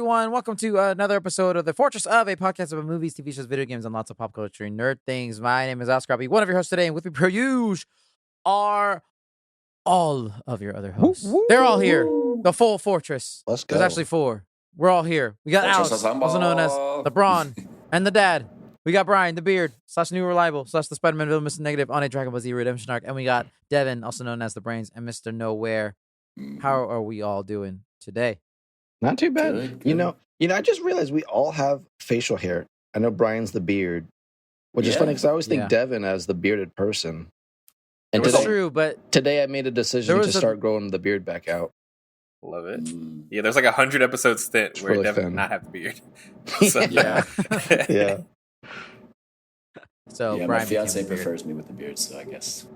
everyone. Welcome to another episode of the Fourtress of, a podcast about movies, TV shows, video games, and lots of pop culture and nerd things. My name is Oscar. I'll be one of your hosts today, and with me per usual are all of your other hosts. They're all here. The full Fourtress. Let's go. There's actually four. We're all here. We got Fortress Alex, also known as the Brawn, and the Dad. We got Brian, the Beard, / New Reliable, / the Spider-Man villain, Mr. Negative, on a Dragon Ball Z redemption arc. And we got Devin, also known as the Brains, and Mr. Nowhere. How are we all doing today? Not too bad. Good. You know, I just realized we all have facial hair. I know Brian's the beard, which is funny because I always think Devin as the bearded person. And it's true, but today I made a decision to start growing the beard back out. Love it. Yeah, there's like 100 episode stint where really Devin did not have the beard. So. Yeah. So yeah, Brian my fiance prefers me with the beard, so I guess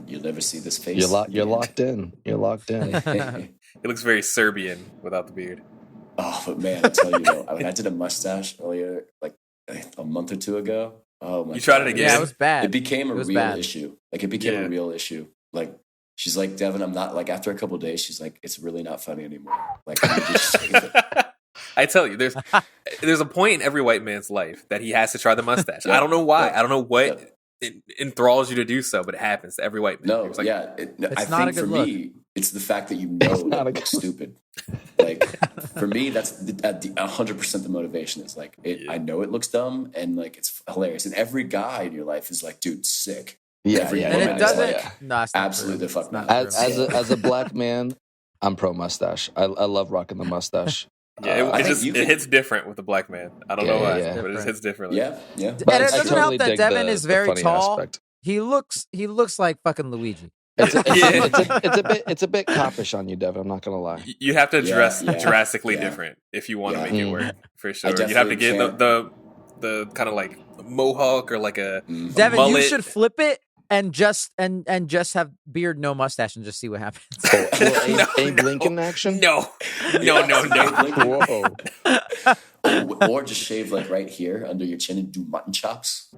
you'll never see this face. You're locked in. You're locked in. It looks very Serbian without the beard. Oh, but man, I tell you, though, I did a mustache earlier, like a month or two ago. Oh my! You tried it again? Yeah, it was bad. It became a real issue. Like it became a real issue. Like she's like, Devin, I'm not like. After a couple of days, she's like, it's really not funny anymore. Like you just shave it. I tell you, there's a point in every white man's life that he has to try the mustache. I don't know why. I don't know what enthralls you to do so, but it happens to every white man. No, like, I think for me, it's the fact that you know that it looks stupid. Like for me, that's 100% the motivation. Is like I know it looks dumb and like it's hilarious, and every guy in your life is like, dude, sick. Yeah, and it doesn't. No, absolutely the fuck not. As a black man, I'm pro mustache. I love rocking the mustache. Yeah, it hits different with a black man. I don't know why, but it hits differently. Yeah. And it doesn't help that Devin is very tall. Aspect. He looks like fucking Luigi. It's a bit coppish on you, Devin. I'm not gonna lie. You have to dress drastically different if you want to make it work for sure. You have to get the kind of like mohawk or like a Devin. mullet. You should flip it and just have beard, no mustache, and just see what happens. Abe Lincoln action? No. Whoa. Or just shave like right here under your chin and do mutton chops.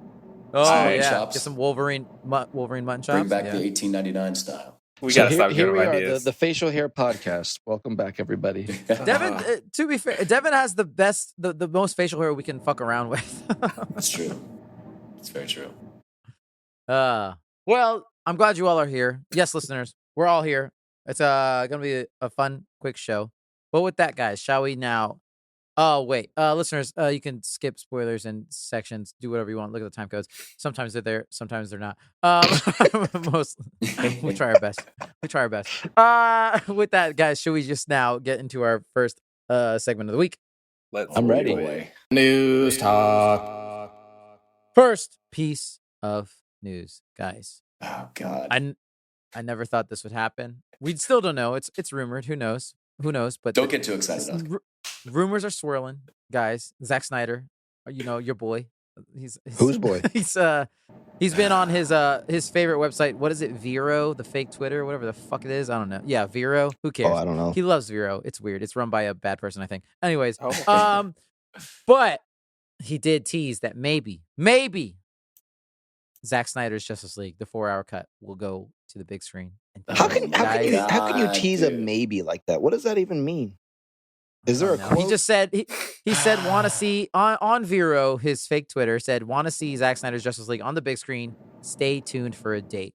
Chops. Get some Wolverine mutton chops. Bring back the 1899 style. We gotta stop here giving we ideas. Are, the facial hair podcast. Welcome back, everybody. Devin, to be fair, Devin has the best, the most facial hair we can fuck around with. That's true. It's very true. Well, I'm glad you all are here. Yes, listeners, we're all here. It's gonna be a fun, quick show. But with that, guys, shall we now? Oh wait, listeners, you can skip spoilers and sections. Do whatever you want. Look at the time codes. Sometimes they're there, sometimes they're not. We try our best. With that, guys, should we just now get into our first segment of the week? I'm ready. Away. News talk. First piece of news, guys. Oh God. I never thought this would happen. We still don't know. It's rumored. Who knows? But don't get too excited. Rumors are swirling, guys. Zack Snyder, your boy. Whose boy? He's been on his favorite website. What is it? Vero, the fake Twitter, whatever the fuck it is. I don't know. Yeah, Vero. Who cares? Oh, I don't know. He loves Vero. It's weird. It's run by a bad person, I think. Anyways, but he did tease that maybe Zack Snyder's Justice League, the 4-hour cut, will go to the big screen. How can you tease a maybe like that? What does that even mean? Is there a quote? He just said he said want to see on Vero, his fake Twitter said want to see Zack Snyder's Justice League on the big screen. Stay tuned for a date.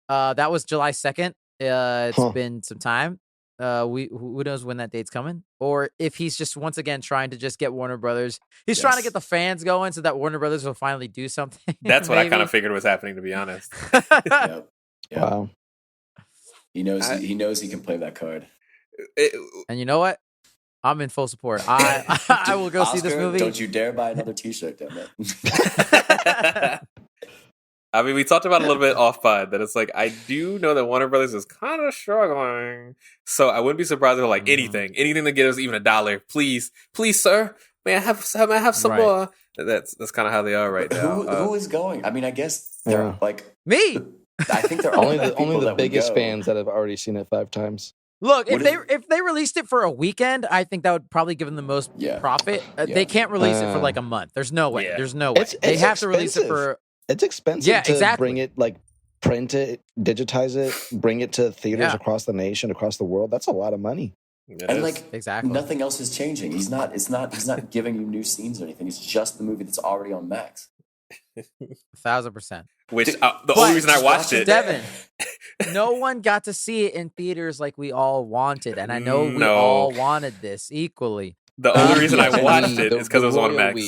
That was July 2nd. It's been some time. Who knows when that date's coming, or if he's just once again trying to just get Warner Brothers. He's trying to get the fans going so that Warner Brothers will finally do something. That's what I kind of figured was happening, to be honest. Yep. Wow. He knows he can play that card. And you know what? I'm in full support. I will go Oscar, see this movie. Don't you dare buy another T-shirt, damn it. I mean, we talked about it a little bit off pod that it's like, I do know that Warner Brothers is kind of struggling. So I wouldn't be surprised if like anything to get us even $1. Please, sir. May I have some more? That's kind of how they are right now. Who is going? I mean, I guess they're like me. I think they're only the biggest fans that have already seen it 5 times. Look, if they released it for a weekend, I think that would probably give them the most profit. They can't release it for like a month. There's no way. There's no way. They have to release it for. It's expensive to bring it, like print it, digitize it, bring it to theaters across the nation, across the world. That's a lot of money. And like exactly nothing else is changing. He's not giving you new scenes or anything. It's just the movie that's already on Max. 1,000%. Which the only reason I watched it, Devin, no one got to see it in theaters like we all wanted, and I know we all wanted this equally. The only reason I watched it is because it was on Max.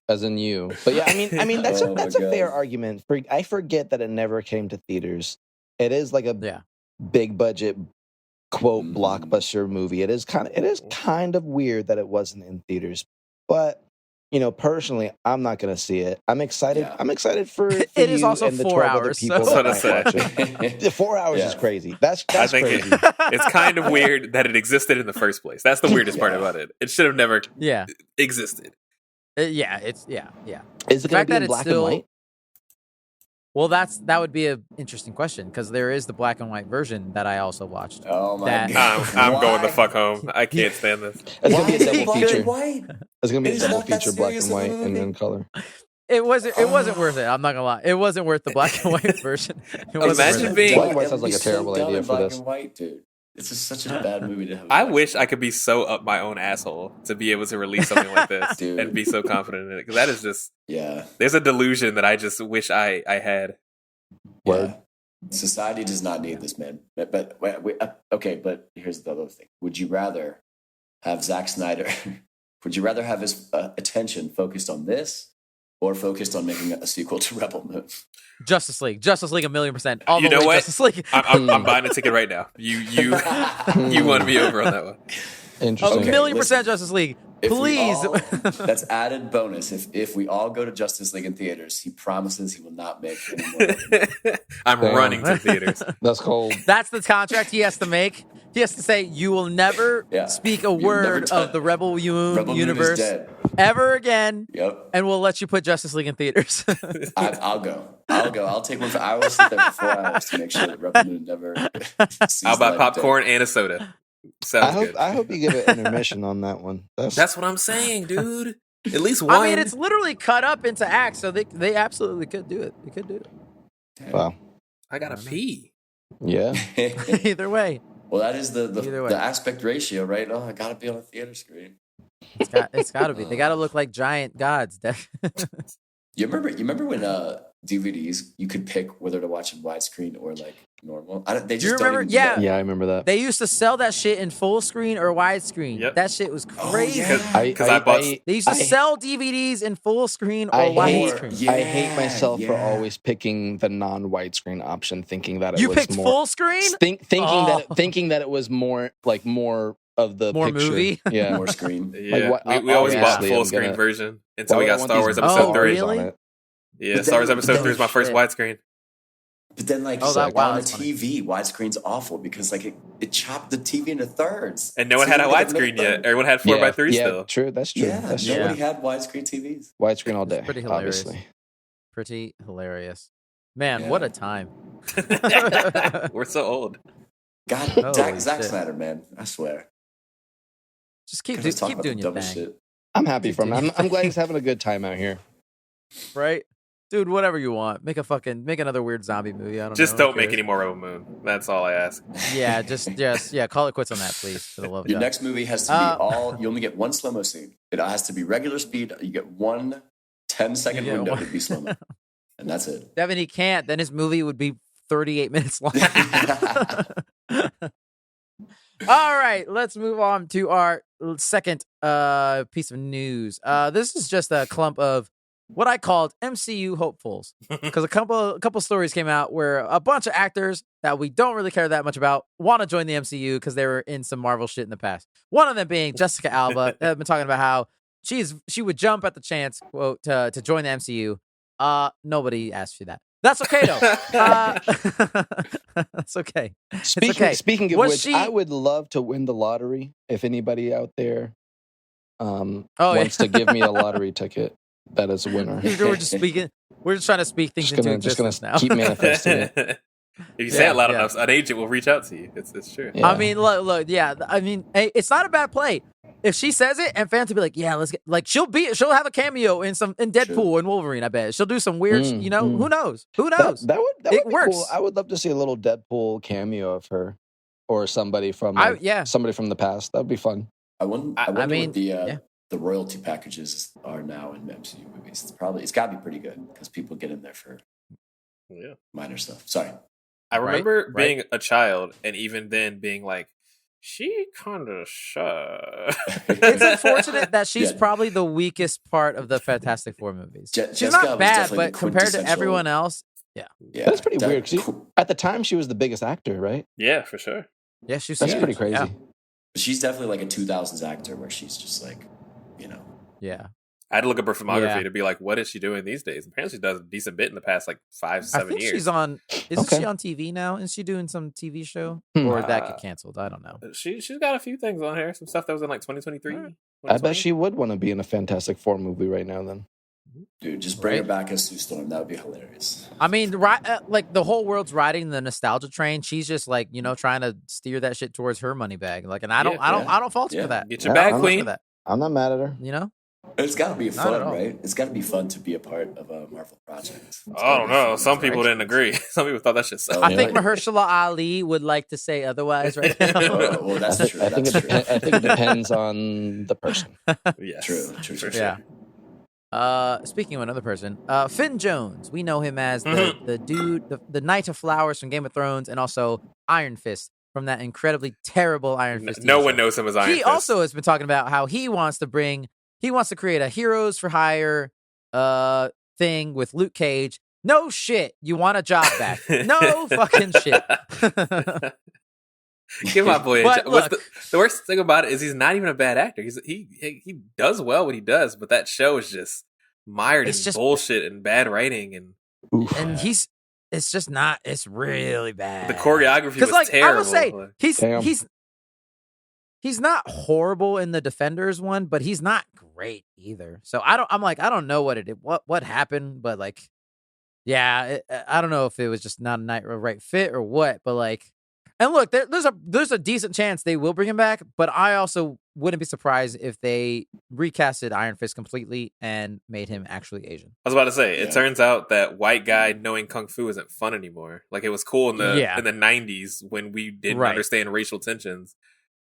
As in you. But yeah, I mean that's a fair argument. I forget that it never came to theaters. It is like a big budget quote blockbuster movie. It is kind of weird that it wasn't in theaters. But personally, I'm not going to see it. I'm excited. Yeah. I'm excited for it is also and the 4 hours. People so. That's what I say. 4 hours is crazy. That's I think crazy. It's kind of weird that it existed in the first place. That's the weirdest part about it. It should have never existed. Is it going to be in black and white? Well, that would be an interesting question because there is the black and white version that I also watched. Oh my god! I'm going the fuck home. I can't stand this. It's going to be a double feature. It's going to be a double feature, black and white and in color. It wasn't worth it. I'm not gonna lie. It wasn't worth the black and white version. Imagine being black and white sounds like a terrible idea for this. Black and white, dude. It's just such a bad movie to have. I wish I could be so up my own asshole to be able to release something like this and be so confident in it. Because that is just there's a delusion that I just wish I had. Word. Yeah. Society does not need this, man. But here's the other thing. Would you rather have Zack Snyder? Would you rather have his attention focused on this or focused on making a sequel to Rebel Moon? Justice League, 1,000,000%. All you the know way what? Justice League. I'm buying a ticket right now. You want me over on that one? Interesting. 1,000,000% Justice League. Please. That's added bonus. If we all go to Justice League in theaters, he promises he will not make any more. I'm running to theaters. That's cold. That's the contract he has to make. He has to say, you will never speak a word of the Rebel universe ever again. Yep. And we'll let you put Justice League in theaters. I'll go. I'll take one. I will sit there for 4 hours to make sure that Rebel Moon never. I'll buy popcorn and a soda. I hope you give an intermission on that one. That's what I'm saying, dude. At least one. I mean, it's literally cut up into acts, so they absolutely could do it. They could do it. Wow. I gotta pee. Yeah. Either way. Well, that is the aspect ratio, right? Oh, I gotta be on a theater screen. It's got to be. They got to look like giant gods. You remember when DVDs you could pick whether to watch in widescreen or like normal? They just don't even do that. Yeah, I remember that. They used to sell that shit in full screen or widescreen. Yep. That shit was crazy. Because I bought. They used to sell DVDs in full screen or widescreen. I hate myself for always picking the non-widescreen option, thinking that it was picked more full screen. Thinking that it was more of the more picture. Movie. Yeah, more screen. Yeah, we always bought full screen version until we got Star Wars Episode 3. Really? Yeah, Star Wars Episode 3 is my first widescreen. But then, on the TV, widescreen's awful because it chopped the TV into thirds. And no one had a widescreen yet. Everyone had 4x3 still. True, that's true. Yeah, nobody had widescreen TVs. Widescreen all day. Pretty hilarious. Obviously. Pretty hilarious. Man, what a time. We're so old. God, Zack Snyder, man. I swear. Just keep doing your thing. Shit. I'm happy for him. I'm glad he's having a good time out here. Right? Dude, whatever you want. Make another weird zombie movie. I don't know. Just don't make any more Rebel Moon. That's all I ask. Yeah, just call it quits on that, please. For the love of Your God. next movie has to be you only get one slow-mo scene. It has to be regular speed. You get one 10-second window to be slow-mo. And that's it. Devin, he can't. Then his movie would be 38 minutes long. All right, let's move on to our second piece of news. This is just a clump of what I called MCU hopefuls, because a couple stories came out where a bunch of actors that we don't really care that much about want to join the MCU because they were in some Marvel shit in the past. One of them being Jessica Alba. I've been talking about how she would jump at the chance, quote, to join the MCU. Nobody asked you that. That's okay though. That's okay. Speaking of which, I would love to win the lottery. If anybody out there wants to give me a lottery ticket, that is a winner. We're just trying to speak things into existence now. Keep manifesting it. If you say it loud enough, an agent will reach out to you. It's true. Yeah. I mean, look. Yeah, I mean, hey, it's not a bad play. If she says it and fans will be like, yeah, let's get, she'll have a cameo in Deadpool and Wolverine. I bet she'll do some weird, who knows? Who knows? That would be works. cool. I would love to see a little Deadpool cameo of her. or somebody from somebody from the past. That'd be fun. I wonder what the royalty packages are now in MCU movies. It's got to be pretty good because people get in there for minor stuff. Sorry. I remember being a child and even then being like, she kind of shy. It's unfortunate that she's probably the weakest part of the Fantastic Four movies. She's not bad, but compared to everyone else, that's pretty weird. Because at the time, she was the biggest actor, right? Yeah, for sure. Yeah, that's pretty crazy. Yeah. She's definitely like a 2000s actor where she's just like, Yeah. I had to look up her filmography to be like, what is she doing these days? Apparently, she does a decent bit in the past, like 5-7 years. She's on. Isn't she on TV now? Is she doing some TV show, or did that get canceled? I don't know. She's got a few things on here. Some stuff that was in like 2023. I bet she would want to be in a Fantastic Four movie right now. Then, dude, just bring her back as Sue Storm. That would be hilarious. I mean, like the whole world's riding the nostalgia train. She's just like trying to steer that shit towards her money bag. Like, and I don't fault her for that. Get your bag, queen. I'm not mad at her. It's got to be fun, right? It's got to be fun to be a part of a Marvel project. I don't know. Some people didn't agree. Some people thought that shit sucked. I think Mahershala Ali would like to say otherwise right now. Well, that's true. I think it depends on the person. Yeah, true. Yeah. Speaking of another person, Finn Jones. We know him as the dude, the Knight of Flowers from Game of Thrones, and also Iron Fist from that incredibly terrible Iron Fist. No one knows him as Iron Fist. He also has been talking about how he wants to create a Heroes for Hire thing with Luke Cage. No shit. You want a job back. No fucking shit. Give my boy a job. The worst thing about it is he's not even a bad actor. He does well what he does, but that show is just mired in bullshit and bad writing. And it's just not, it's really bad. The choreography was terrible. I will say, he's not horrible in the Defenders one, but he's not great either. So I don't know what happened, but like, I don't know if it was just not a right fit or what, but like, and look, there's a decent chance they will bring him back, but I also wouldn't be surprised if they recasted Iron Fist completely and made him actually Asian. I was about to say, it turns out that white guy knowing kung fu isn't fun anymore. Like, it was cool in the 90s when we didn't understand racial tensions.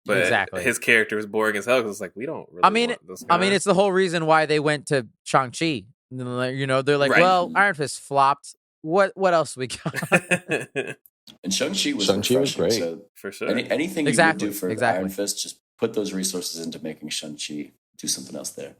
But his character was boring as hell because it's like, we don't really want this guy. I mean, it's the whole reason why they went to Shang-Chi. They're like, well, Iron Fist flopped. What else we got? And Shang-Chi was great. So for sure. Anything you would do for Iron Fist, just put those resources into making Shang-Chi do something else there.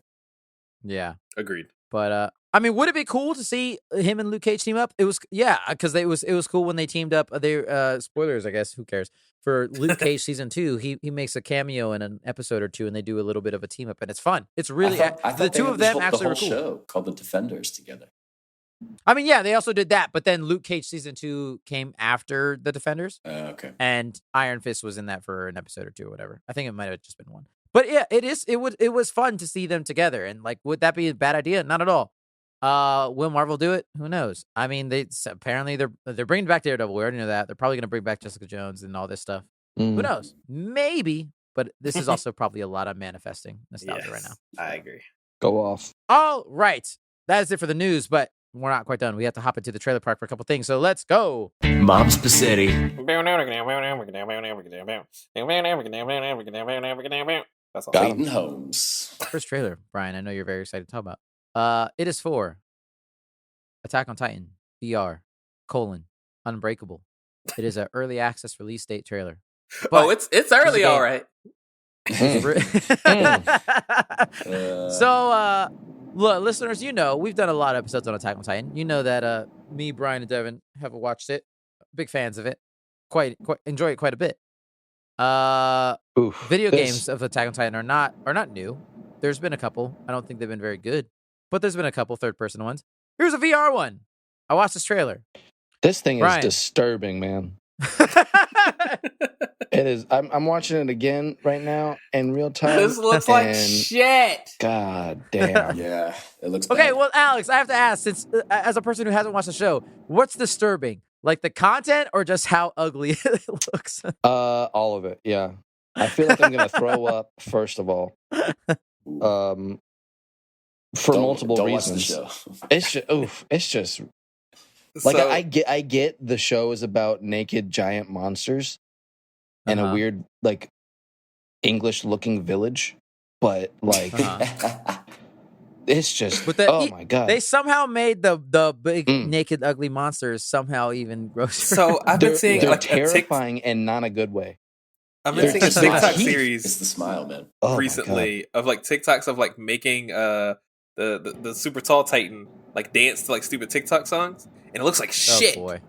Yeah. Agreed. But, I mean, would it be cool to see him and Luke Cage team up? It was, because it was cool when they teamed up. Spoilers, I guess. Who cares? For Luke Cage season 2, he makes a cameo in an episode or two, and they do a little bit of a team up, and it's fun. It's really I thought the two of them actually were cool. Show called The Defenders together. I mean, they also did that, but then Luke Cage season 2 came after The Defenders. Okay. And Iron Fist was in that for an episode or two or whatever. I think it might have just been one. But yeah, it was fun to see them together, and like, would that be a bad idea? Not at all. Will Marvel do it? Who knows? I mean, apparently they're bringing back Daredevil. We already know that. They're probably going to bring back Jessica Jones and all this stuff. Who knows? Maybe, but this is also probably a lot of manifesting nostalgia right now. I agree. Go off. All right, that is it for the news, but we're not quite done. We have to hop into the trailer park for a couple things, so let's go. Mom's Spaghetti. That's all. Clayton Holmes. First trailer, Brian. I know you're very excited to talk about. It is for Attack on Titan VR: Unbreakable. It is an early access release date trailer. But it's early, all right. So, look, listeners, we've done a lot of episodes on Attack on Titan. You know that me, Brian, and Devin have watched it. Big fans of it. Quite enjoy it quite a bit. Video games of Attack on Titan are not new. There's been a couple. I don't think they've been very good, but there's been a couple third-person ones. Here's a VR one. I watched this trailer. This thing is disturbing, man. It is. I'm watching it again right now in real time. This looks like shit. God damn. Yeah, it looks okay, bad. well, Alex, I have to ask, since as a person who hasn't watched the show, what's disturbing? Like the content or just how ugly it looks? All of it, yeah. I feel like I'm going to throw up, first of all. For multiple reasons. Watch the show. It's just like, I get the show is about naked giant monsters, and a weird like English looking village, but like it's just my god. They somehow made the big naked ugly monsters somehow even grosser. So I've been seeing they're like terrifying and not a good way. I've been seeing a TikTok It's series the smile, man. recently of like TikToks of like making the super tall Titan like dance to like stupid TikTok songs, and it looks like shit. Oh boy.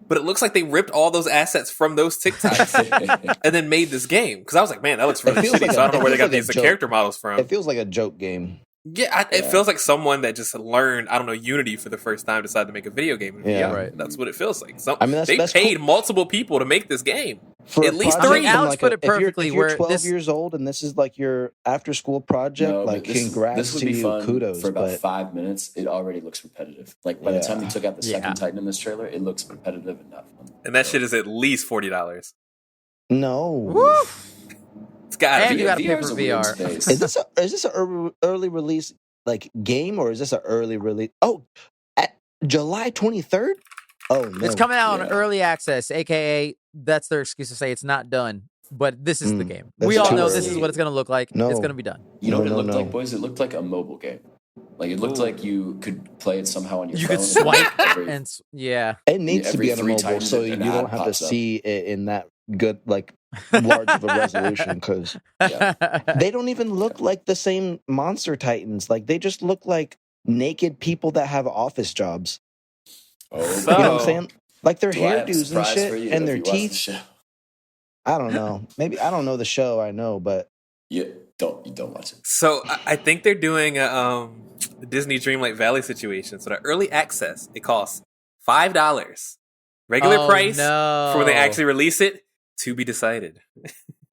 But it looks like they ripped all those assets from those TikToks and then made this game. Because I was like, man, that looks really shitty. Like so I don't know where they got these character models from. It feels like a joke game. Yeah, it feels like someone that just learned, I don't know, Unity for the first time decided to make a video game. Yeah, right. That's what it feels like. They paid multiple people to make this game. At least 3. Alex put it perfectly. If you're 12 years old and this is like your after school project, congrats this would to be you. Fun Kudos. For about 5 minutes, it already looks repetitive. Like by the time you took out the second Titan in this trailer, it looks repetitive and not fun. And that shit is at least $40. No. Woo! It's got to be. And you got to pay for VR. Is this an early release like game, or is this an early release? Oh, at July 23rd? Oh no. It's coming out on early access, aka that's their excuse to say it's not done. But this is the game. We all know this is what it's going to look like. No. It's going to be done. You know what it looked like, boys? It looked like a mobile game. Like it looked like you could play it somehow on your phone. You could swipe and It needs to be on a mobile, so you don't have to see it in that good, like large of a resolution. Because they don't even look like the same Monster Titans. Like they just look like naked people that have office jobs. Oh, you know what I'm saying? Like their hairdos and shit, and their teeth. I don't know. Maybe I don't know the show. I know, but you don't watch it. So I think they're doing a Disney Dreamlight Valley situation. So the early access, it costs $5. Regular price for when they actually release it, to be decided.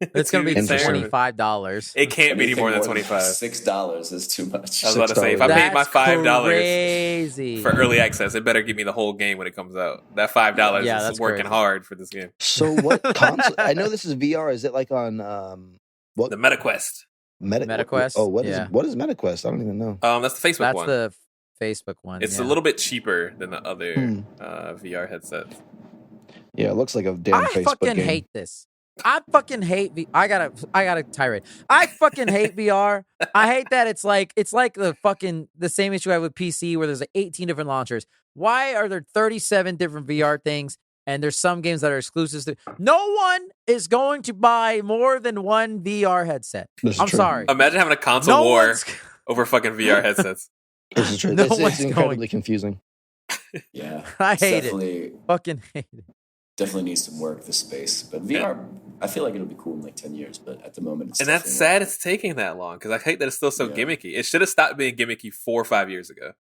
It's going to be $25. It can't be any more than $25. $6 is too much. I was about to say, if I paid my $5 crazy. for early access, it better give me the whole game when it comes out. That $5 is working hard for this game. So what console? I know this is VR. Is it like on the MetaQuest? MetaQuest. Oh, what is MetaQuest? I don't even know. That's the Facebook one. That's the Facebook one. It's a little bit cheaper than the other VR headsets. Yeah, it looks like a damn Facebook game. I fucking hate this. I fucking hate I gotta tirade. I fucking hate VR. I hate that it's like the same issue I have with PC where there's like 18 different launchers. Why are there 37 different VR things and there's some games that are exclusive to no one is going to buy more than one VR headset. I'm sorry. Imagine having a console war over fucking VR headsets. This is true. It's incredibly confusing. Yeah. I hate it. Fucking hate it. Definitely needs some work, this space. But VR, I feel like it'll be cool in like 10 years, but at the moment it's... And that's sad it's taking that long, because I hate that it's still so gimmicky. It should have stopped being gimmicky 4 or 5 years ago.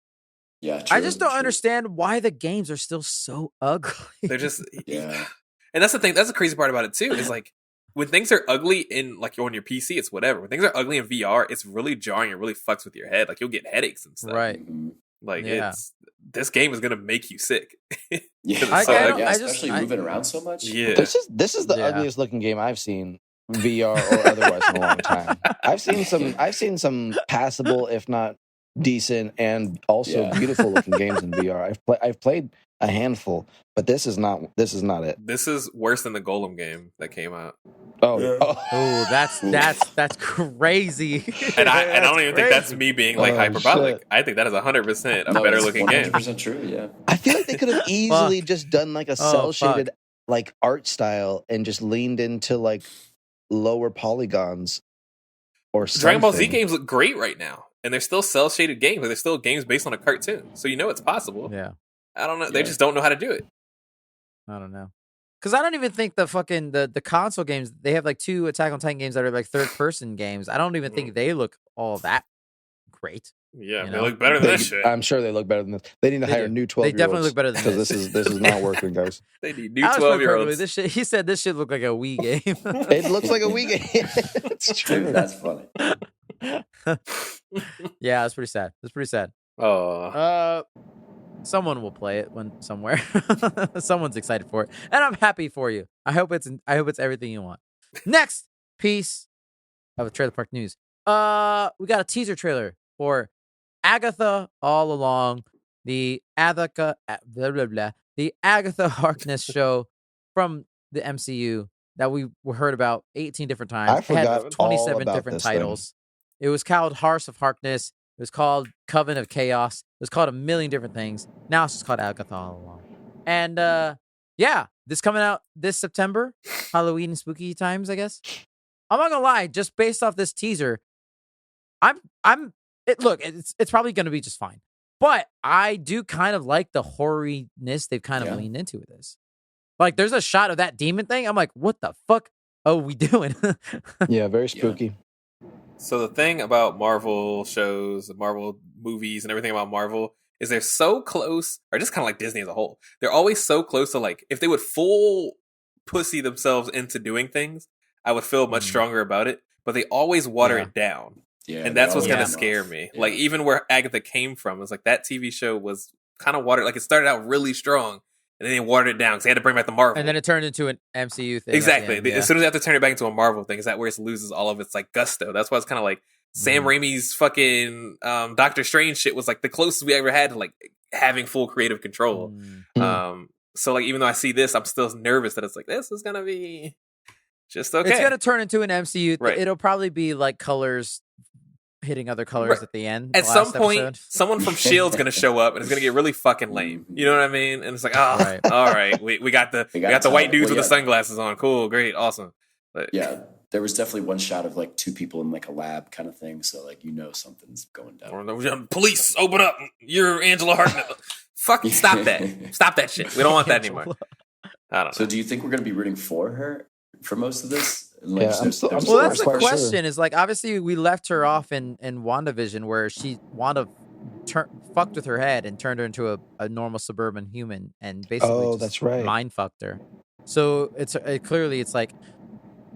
Yeah, true, I just don't understand why the games are still so ugly. They're just... yeah. And that's the thing, that's the crazy part about it too, is like, when things are ugly in, like, on your PC, it's whatever. When things are ugly in VR, it's really jarring. It really fucks with your head. Like, you'll get headaches and stuff. Right. Mm-hmm. Like, this game is going to make you sick. Especially moving around so much. Yeah. This is the ugliest looking game I've seen, VR or otherwise, in a long time. I've seen some passable, if not decent, and also beautiful looking games in VR. I've played a handful, but this is not it. This is worse than the Golem game that came out. Oh, that's crazy. And I don't even think that's me being like hyperbolic. Shit. I think that is 100% a better looking game. 100% true. Yeah. I feel like they could have easily just done like a cell shaded like art style and just leaned into like lower polygons or something. Dragon Ball Z games look great right now, and they're still cell shaded games. They're still games based on a cartoon, so you know it's possible. Yeah. I don't know. They just don't know how to do it. I don't know. Because I don't even think the console games, they have like 2 Attack on Titan games that are like third-person games. I don't even think they look all that great. Yeah, they look better than this shit. I'm sure they look better than this. They need to hire new 12-year-olds. They definitely look better than this. Because this is not working, guys. They need new 12-year-olds. He said this shit looked like a Wii game. It looks like a Wii game. It's true. That's funny. Yeah, it's pretty sad. Oh. Someone will play it somewhere. Someone's excited for it, and I'm happy for you. I hope it's everything you want. Next piece of Trailer Park News. We got a teaser trailer for Agatha All Along, the Agatha Harkness show from the MCU that we heard about 18 different times. I forgot it had 27 all about different this titles. It was called Hearts of Harkness. It was called Coven of Chaos. It was called a million different things. Now it's just called Agatha all along. And yeah, this coming out this September, Halloween and spooky times, I guess. I'm not gonna lie, just based off this teaser, it's probably gonna be just fine. But I do kind of like the horiness they've kind of leaned into with this. Like, there's a shot of that demon thing. I'm like, what the fuck are we doing? Yeah, very spooky. So the thing about Marvel shows, Marvel movies, and everything about Marvel is they're so close, or just kind of like Disney as a whole. They're always so close to, like, if they would full pussy themselves into doing things, I would feel much stronger about it. But they always water it down. Yeah, and that's what's going to scare me. Yeah. Like, even where Agatha came from, was like that TV show was kind of watered. Like, it started out really strong, and then they watered it down because they had to bring back the Marvel. And then it turned into an MCU thing. Exactly. As soon as they have to turn it back into a Marvel thing, is that where it loses all of its, like, gusto. That's why it's kind of like Sam Raimi's fucking Doctor Strange shit was, like, the closest we ever had to, like, having full creative control. So, like, even though I see this, I'm still nervous that it's like, this is going to be just okay. It's going to turn into an MCU. Right. It'll probably be, like, colors hitting other colors at the end. At some point, someone from S.H.I.E.L.D.'s going to show up, and it's going to get really fucking lame. You know what I mean? And it's like, all right, we got the white dudes with the sunglasses on. Cool, great, awesome. But, yeah, there was definitely one shot of, like, two people in, like, a lab kind of thing, so, like, something's going down. Police, open up! You're Angela Hartnett. Fuck, stop that. Stop that shit. We don't want that anymore. I don't know. So do you think we're going to be rooting for her for most of this? Like, well, that's the question. Is like, obviously we left her off in WandaVision, where Wanda fucked with her head and turned her into a normal suburban human, and basically that's right, mind fucked her. So it's clearly it's like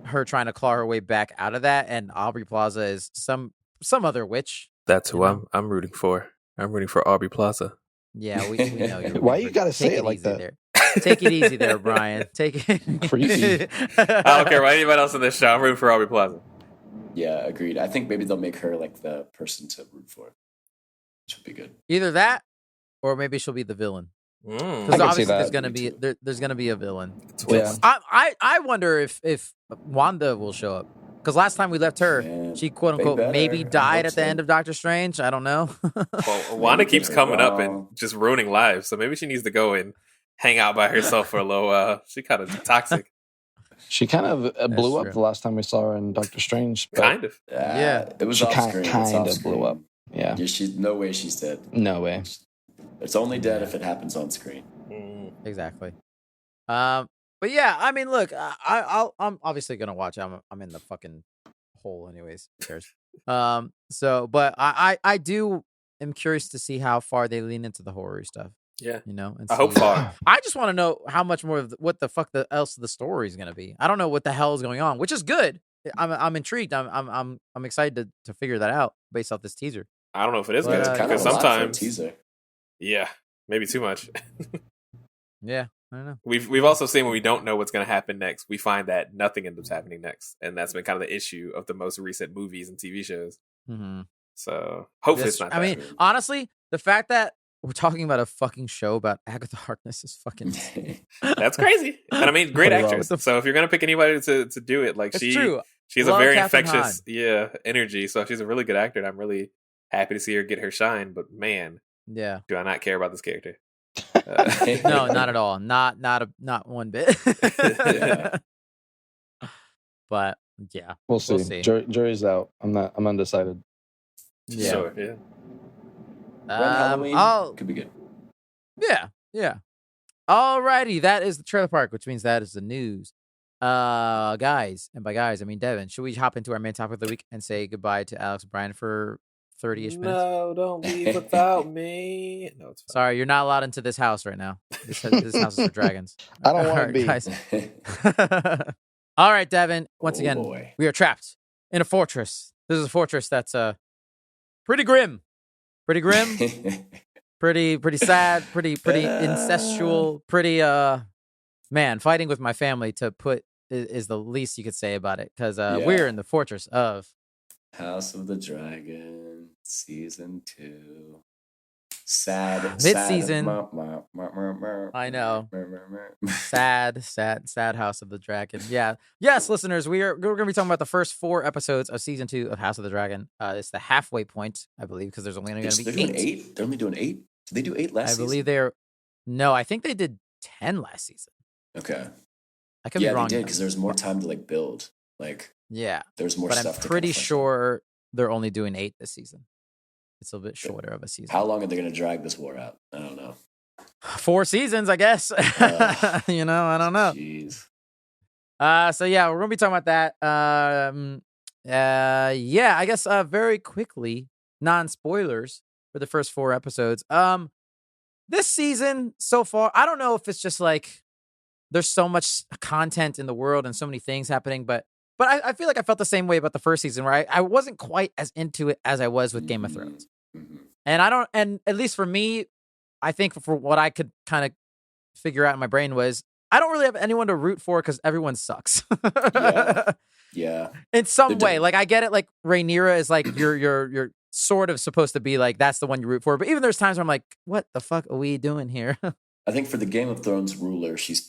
her trying to claw her way back out of that, and Aubrey Plaza is some other witch. That's who I'm rooting for. I'm rooting for Aubrey Plaza. Yeah, we know you're. Why you gotta say it like that? There. Take it easy there, Brian. Take it. Creepy. I don't care about anybody else in this show. I'm rooting for Aubrey Plaza. Yeah, agreed. I think maybe they'll make her like the person to root for, which would be good. Either that, or maybe she'll be the villain. Because obviously there's gonna be a villain. Yeah. I wonder if Wanda will show up. Because last time we left her, she quote unquote maybe died at the end of Doctor Strange. I don't know. Well, Wanda keeps coming up and just ruining lives, so maybe she needs to go and hang out by herself for a little while. She kind of toxic. She kind of blew up the last time we saw her in Doctor Strange. Kind of. Yeah. It was off screen. Kind of blew up. Yeah. No way she's dead. No way. It's only dead if it happens on screen. Exactly. But yeah, I mean, look, I'm obviously gonna watch. I'm in the fucking hole, anyways. Who cares? So, but I am curious to see how far they lean into the horror stuff. Yeah, you know. And I hope far. I just want to know how much more of what the fuck else the story is gonna be. I don't know what the hell is going on, which is good. I'm intrigued. I'm excited to figure that out based off this teaser. I don't know if it is good because sometimes teaser. Yeah, maybe too much. Yeah. I don't know. We've also seen when we don't know what's going to happen next, we find that nothing ends up happening next, and that's been kind of the issue of the most recent movies and TV shows. Mm-hmm. So hopefully it's not. I mean, honestly, the fact that we're talking about a fucking show about Agatha Harkness is fucking insane. That's crazy. And I mean, great actress. So if you're going to pick anybody to do it, like she has a very infectious energy. So she's a really good actor, and I'm really happy to see her get her shine. But man, do I not care about this character? No, not at all. Not one bit. But yeah, we'll see. Jury's out. I'm undecided. Yeah. Sure. Yeah. Halloween could be good. Yeah. Alrighty, that is the trailer park, which means that is the news. Guys, and by guys I mean Devin. Should we hop into our main topic of the week and say goodbye to Alex and Brian for 30-ish minutes? No, don't leave without me. No, it's fine. Sorry, you're not allowed into this house right now. This house is for dragons. I don't want to be. Guys. All right, Devin. Once again, we are trapped in a fortress. This is a fortress that's pretty grim. Pretty grim. pretty sad. Pretty incestual. Pretty man, fighting with my family to put is the least you could say about it, because we're in the fortress of House of the Dragon, Season 2. Sad. Mid-season. I know. Sad House of the Dragon. Yeah. Yes, listeners, we're going to be talking about the first 4 episodes of season 2 of House of the Dragon. It's the halfway point, I believe, because there's only going to be 8. Doing 8. They're only doing 8. Did they do 8 last season? I believe No, I think they did 10 last season. Okay. I could be wrong. Yeah, they did because there's more time to like build. Like, yeah, there's more but stuff. I'm pretty sure they're only doing 8 this season. It's a bit shorter of a season. How long are they going to drag this war out? I don't know. 4 seasons, I guess. I don't know. Jeez. So yeah, we're gonna be talking about that. Yeah, I guess very quickly, non-spoilers for the first 4 episodes. This season so far, I don't know if it's just like there's so much content in the world and so many things happening, but I feel like I felt the same way about the first season where I wasn't quite as into it as I was with Game of Thrones. And at least for me, I think for what I could kind of figure out in my brain was I don't really have anyone to root for because everyone sucks. Yeah. In some way, like I get it. Like Rhaenyra is like you're sort of supposed to be like that's the one you root for, but even there's times where I'm like, what the fuck are we doing here? I think for the Game of Thrones ruler, she's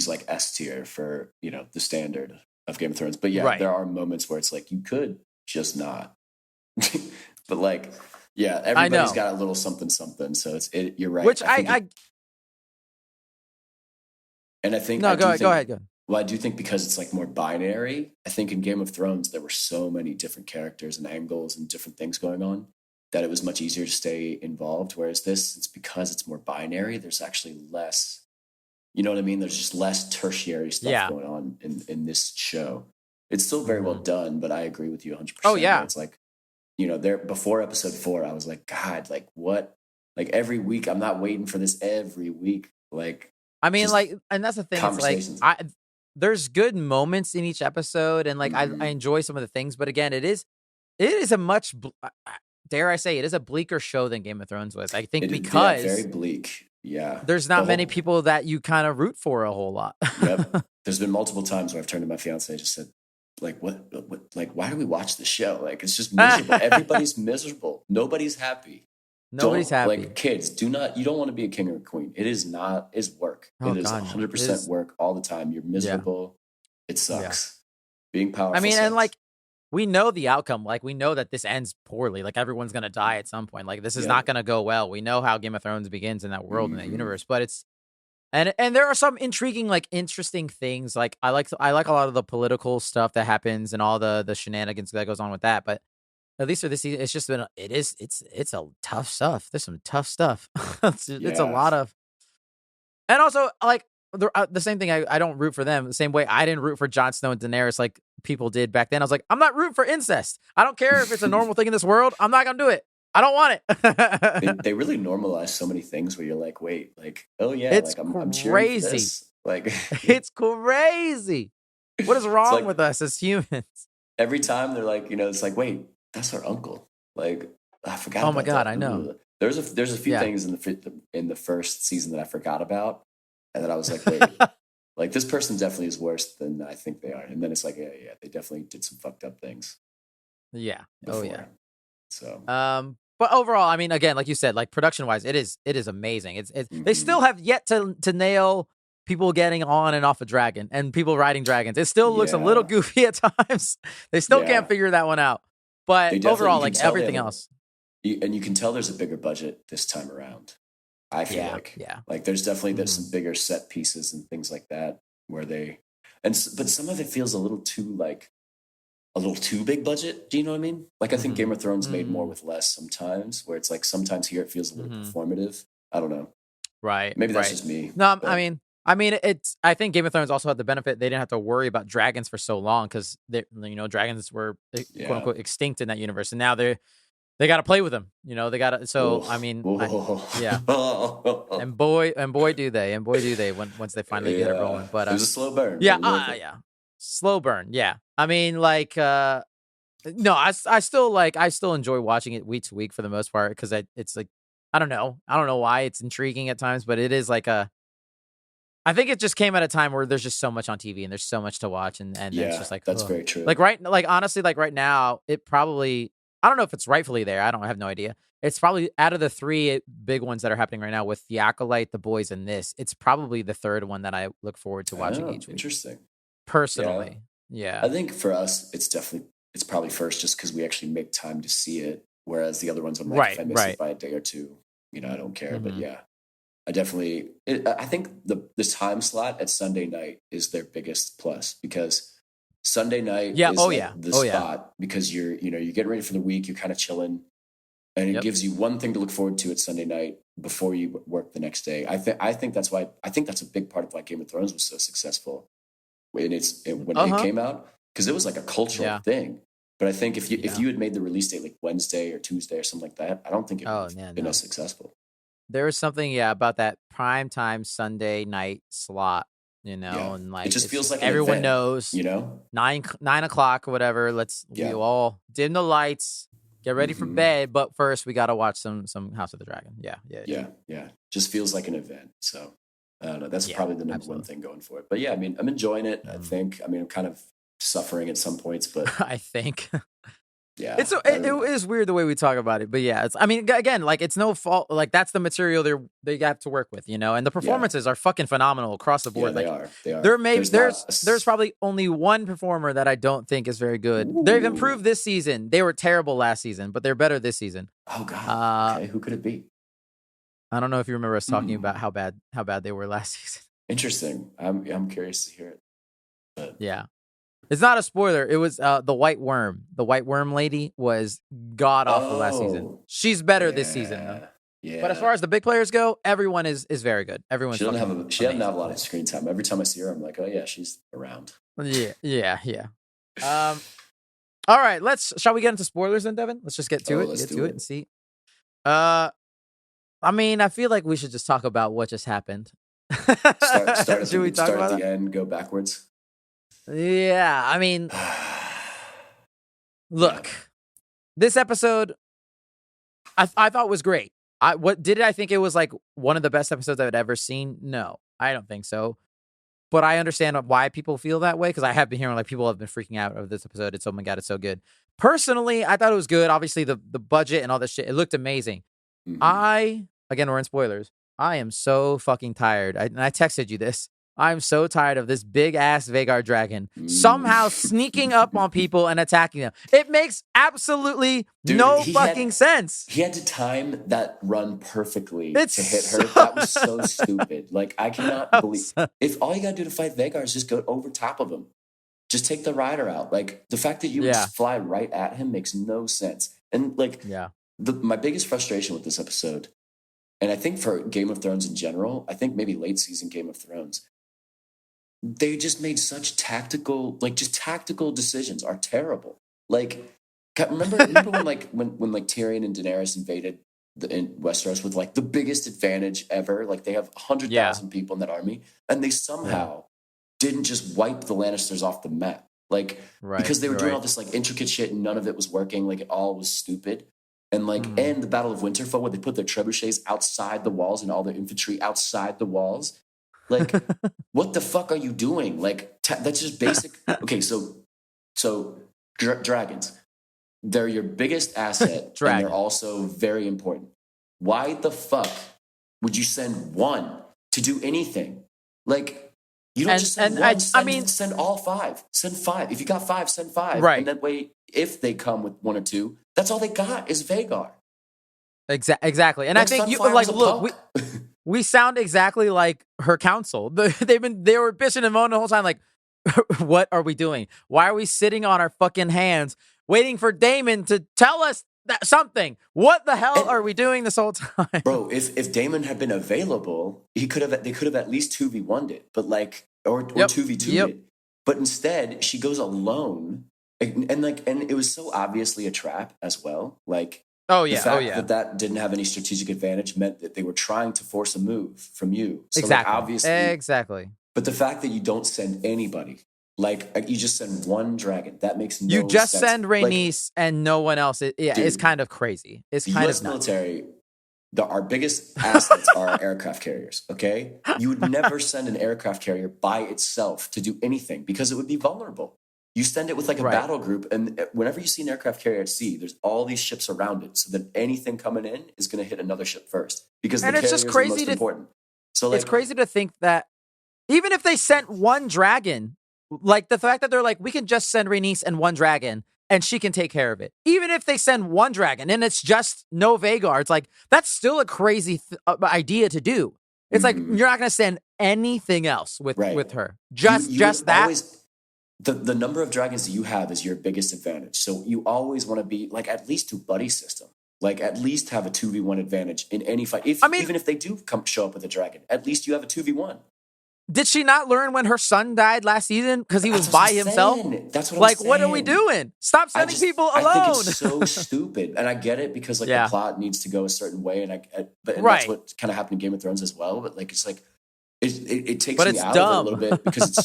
like S tier for the standard of Game of Thrones. But yeah, right. There are moments where it's like you could just not. But like, yeah, everybody's got a little something. So you're right. Which and I think go ahead. Well, I do think because it's like more binary. I think in Game of Thrones there were so many different characters and angles and different things going on that it was much easier to stay involved. Whereas it's because it's more binary. There's actually less. You know what I mean? There's just less tertiary stuff going on in this show. It's still very well done, but I agree with you 100%. Oh yeah, it's like there before episode 4, I was like, God, like what? Like every week, I'm not waiting for this every week. Like I mean, like, and that's the thing. It's like there's good moments in each episode, and like I enjoy some of the things, but again, it is a much dare I say it is a bleaker show than Game of Thrones was. I think because very bleak. Yeah, there's not many people that you kind of root for a whole lot. Yep. There's been multiple times where I've turned to my fiance and just said, like, what, like, why do we watch this show? Like, it's just miserable. Everybody's miserable. Nobody's happy. Nobody's happy. Like, kids, you don't want to be a king or a queen. It is not, it's work. It is 100% work all the time. You're miserable. Yeah. It sucks. Yeah. Being powerful. I mean, sucks. and like, we know the outcome. Like, we know that this ends poorly. Like, everyone's going to die at some point. Like, this is not going to go well. We know how Game of Thrones begins in that world, in that universe. But it's, and there are some intriguing, like, interesting things. Like, I like a lot of the political stuff that happens and all the shenanigans that goes on with that. But at least for this season, it's just been, it's a tough stuff. There's some tough stuff. It's a lot of, and also, like, the same thing, I don't root for them the same way I didn't root for Jon Snow and Daenerys like people did back then. I was like, I'm not rooting for incest. I don't care if it's a normal thing in this world. I'm not gonna do it. I don't want it. they really normalize so many things where you're like, wait, like, oh yeah, it's like I'm cheering for this. Like, it's crazy. What is wrong with us as humans? Every time they're like, it's like, wait, that's our uncle. Like, I forgot. Oh my God, I know. There's a few things in the first season that I forgot about. And then I was like, wait, like this person definitely is worse than I think they are. And then it's like, yeah, they definitely did some fucked up things. Yeah. Before. Oh yeah. So, but overall, I mean, again, like you said, like production wise, it is amazing. It's they still have yet to nail people getting on and off a dragon and people riding dragons. It still looks a little goofy at times. They still can't figure that one out. But overall, like everything else. And you can tell there's a bigger budget this time around. I feel like there's definitely some bigger set pieces and things like that where but some of it feels a little too big budget. Do you know what I mean? Like I think Game of Thrones made more with less sometimes, where it's like sometimes here it feels a little performative. I don't know. Right. Maybe that's just me. No, but I mean, I think Game of Thrones also had the benefit they didn't have to worry about dragons for so long because dragons were quote unquote extinct in that universe, and now they got to play with them, they got to. So I mean, and boy do they once they finally get it rolling. But it was a slow burn. Yeah, slow burn. Yeah, I mean, like, no, I still enjoy watching it week to week for the most part because it's like I don't know why it's intriguing at times, but it is like I think it just came at a time where there's just so much on TV and there's so much to watch, and it's just like that's very true. Like honestly, like right now, it probably. I don't know if it's rightfully there. I have no idea. It's probably out of the 3 big ones that are happening right now with The Acolyte, The Boys, and this. It's probably the third one that I look forward to watching each week. Interesting. Personally, yeah. I think for us, it's probably first just because we actually make time to see it. Whereas the other ones, I'm like, if I miss it by a day or two, I don't care. Mm-hmm. But yeah, I think the time slot at Sunday night is their biggest plus because Sunday night is the spot because you're getting ready for the week, you're kind of chilling, and it gives you one thing to look forward to at Sunday night before you work the next day. I think that's a big part of why Game of Thrones was so successful when it came out, because it was like a cultural thing. But I think if you had made the release date like Wednesday or Tuesday or something like that, I don't think it would have been as successful. There was something about that primetime Sunday night slot, and like it just feels like everyone knows, 9 o'clock or whatever. We all dim the lights, get ready for bed, but first we got to watch some House of the Dragon. Yeah. Just feels like an event. So I don't know. That's probably the number one thing going for it. But yeah, I mean, I'm enjoying it. I think. I mean, I'm kind of suffering at some points, but I think. Yeah, it is weird the way we talk about it, but yeah, again, like it's no fault. Like that's the material they have to work with, and the performances are fucking phenomenal across the board. Yeah, they are. There's probably only one performer that I don't think is very good. Ooh. They've improved this season. They were terrible last season, but they're better this season. Oh god. Okay, who could it be? I don't know if you remember us talking about how bad they were last season. Interesting. I'm curious to hear it. But yeah. It's not a spoiler. It was the White Worm. The White Worm lady was god awful last season. She's better this season though. Yeah. But as far as the big players go, everyone is very good. Everyone's she doesn't have a lot of screen time. Every time I see her, I'm like, oh yeah, she's around. Yeah. All right, shall we get into spoilers then, Devin? Let's just get to it and see. I mean, I feel like we should just talk about what just happened. Start at the end, go backwards. Yeah, I mean, look, this episode, I thought was great. I think it was like one of the best episodes I've ever seen? No, I don't think so. But I understand why people feel that way because I have been hearing like people have been freaking out over this episode. It's oh my god, it's so good. Personally, I thought it was good. Obviously, the budget and all this shit, it looked amazing. Mm-hmm. Again, we're in spoilers. I am so fucking tired. And I texted you this. I'm so tired of this big ass Vhagar dragon somehow sneaking up on people and attacking them. It makes absolutely no fucking sense. He had to time that run perfectly to hit her. That was so stupid. Like, I cannot believe if all you gotta do to fight Vhagar is just go over top of him. Just take the rider out. Like, the fact that you would fly right at him makes no sense. And like, my biggest frustration with this episode, and I think for Game of Thrones in general, I think maybe late season Game of Thrones, they just made such tactical decisions are terrible. Like, remember when Tyrion and Daenerys invaded in Westeros with like the biggest advantage ever? Like they have 100,000 people in that army, and they somehow didn't just wipe the Lannisters off the map. Like because they were doing all this like intricate shit, and none of it was working. Like it all was stupid. And like and the Battle of Winterfell, where they put their trebuchets outside the walls and all their infantry outside the walls. Like, what the fuck are you doing? Like, that's just basic. Okay, so dragons, they're your biggest asset, and they're also very important. Why the fuck would you send one to do anything? Like, you don't just send one. Send all 5. Send 5. If you got 5, send 5. Right. And that way, if they come with 1 or 2, that's all they got is Vhagar. Exactly. And I think you like look. We sound exactly like her council. They were bitching and moaning the whole time. Like, what are we doing? Why are we sitting on our fucking hands waiting for Daemon to tell us something? What the hell are we doing this whole time? Bro, if Daemon had been available, they could have at least 2v1'd it, but like, or 2v2'd it. But instead, she goes alone, and it was so obviously a trap as well. Like, the fact that didn't have any strategic advantage meant that they were trying to force a move from you. So exactly. Like, obviously. Exactly. But the fact that you don't send anybody, like you just send one dragon, that makes no sense. You just send Rhaenys and no one else. It's kind of crazy. It's kind of US military, our biggest assets are aircraft carriers, okay? You would never send an aircraft carrier by itself to do anything because it would be vulnerable. You send it with like a battle group, and whenever you see an aircraft carrier at sea, there's all these ships around it, so that anything coming in is going to hit another ship first because the carriers are the most important. So like, it's crazy to think that even if they sent one dragon, like the fact that they're like, we can just send Rhaenys and one dragon, and she can take care of it. Even if they send one dragon and it's just no Vhagar, it's like that's still a crazy idea to do. It's like you're not going to send anything else with her. Just that. Always, the number of dragons that you have is your biggest advantage. So you always want to be like at least do buddy system. Like at least have a 2v1 advantage in any fight. Even if they do show up with a dragon, at least you have a 2v1. Did she not learn when her son died last season because he was by himself? That's what I'm saying. What are we doing? Stop sending people alone. I think it's so stupid, and I get it because like the plot needs to go a certain way, and that's what kind of happened in Game of Thrones as well. But like it's like it takes me out of it a little bit because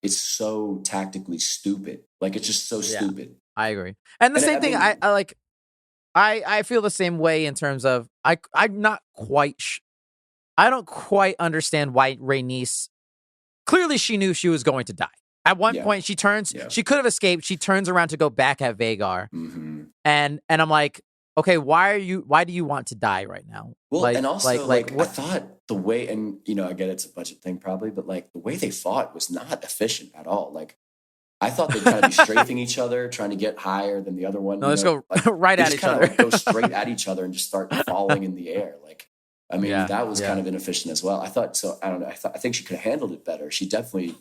it's so tactically stupid. Like it's just so stupid. I agree, and the same thing. I feel the same way in terms of I'm not quite. I don't quite understand why Rhaenys. Clearly, she knew she was going to die. At one point, she turns. She could have escaped. She turns around to go back at Vhagar, and I'm like, okay, why do you want to die right now? Well, and also I thought the way, and I get it's a budget thing probably, but like the way they fought was not efficient at all. Like I thought they'd kind of be strafing each other, trying to get higher than the other one. No, let's go right at each other. Go straight at each other and just start falling in the air. Like. I mean, that was kind of inefficient as well. I thought so. I don't know. I think she could have handled it better. She definitely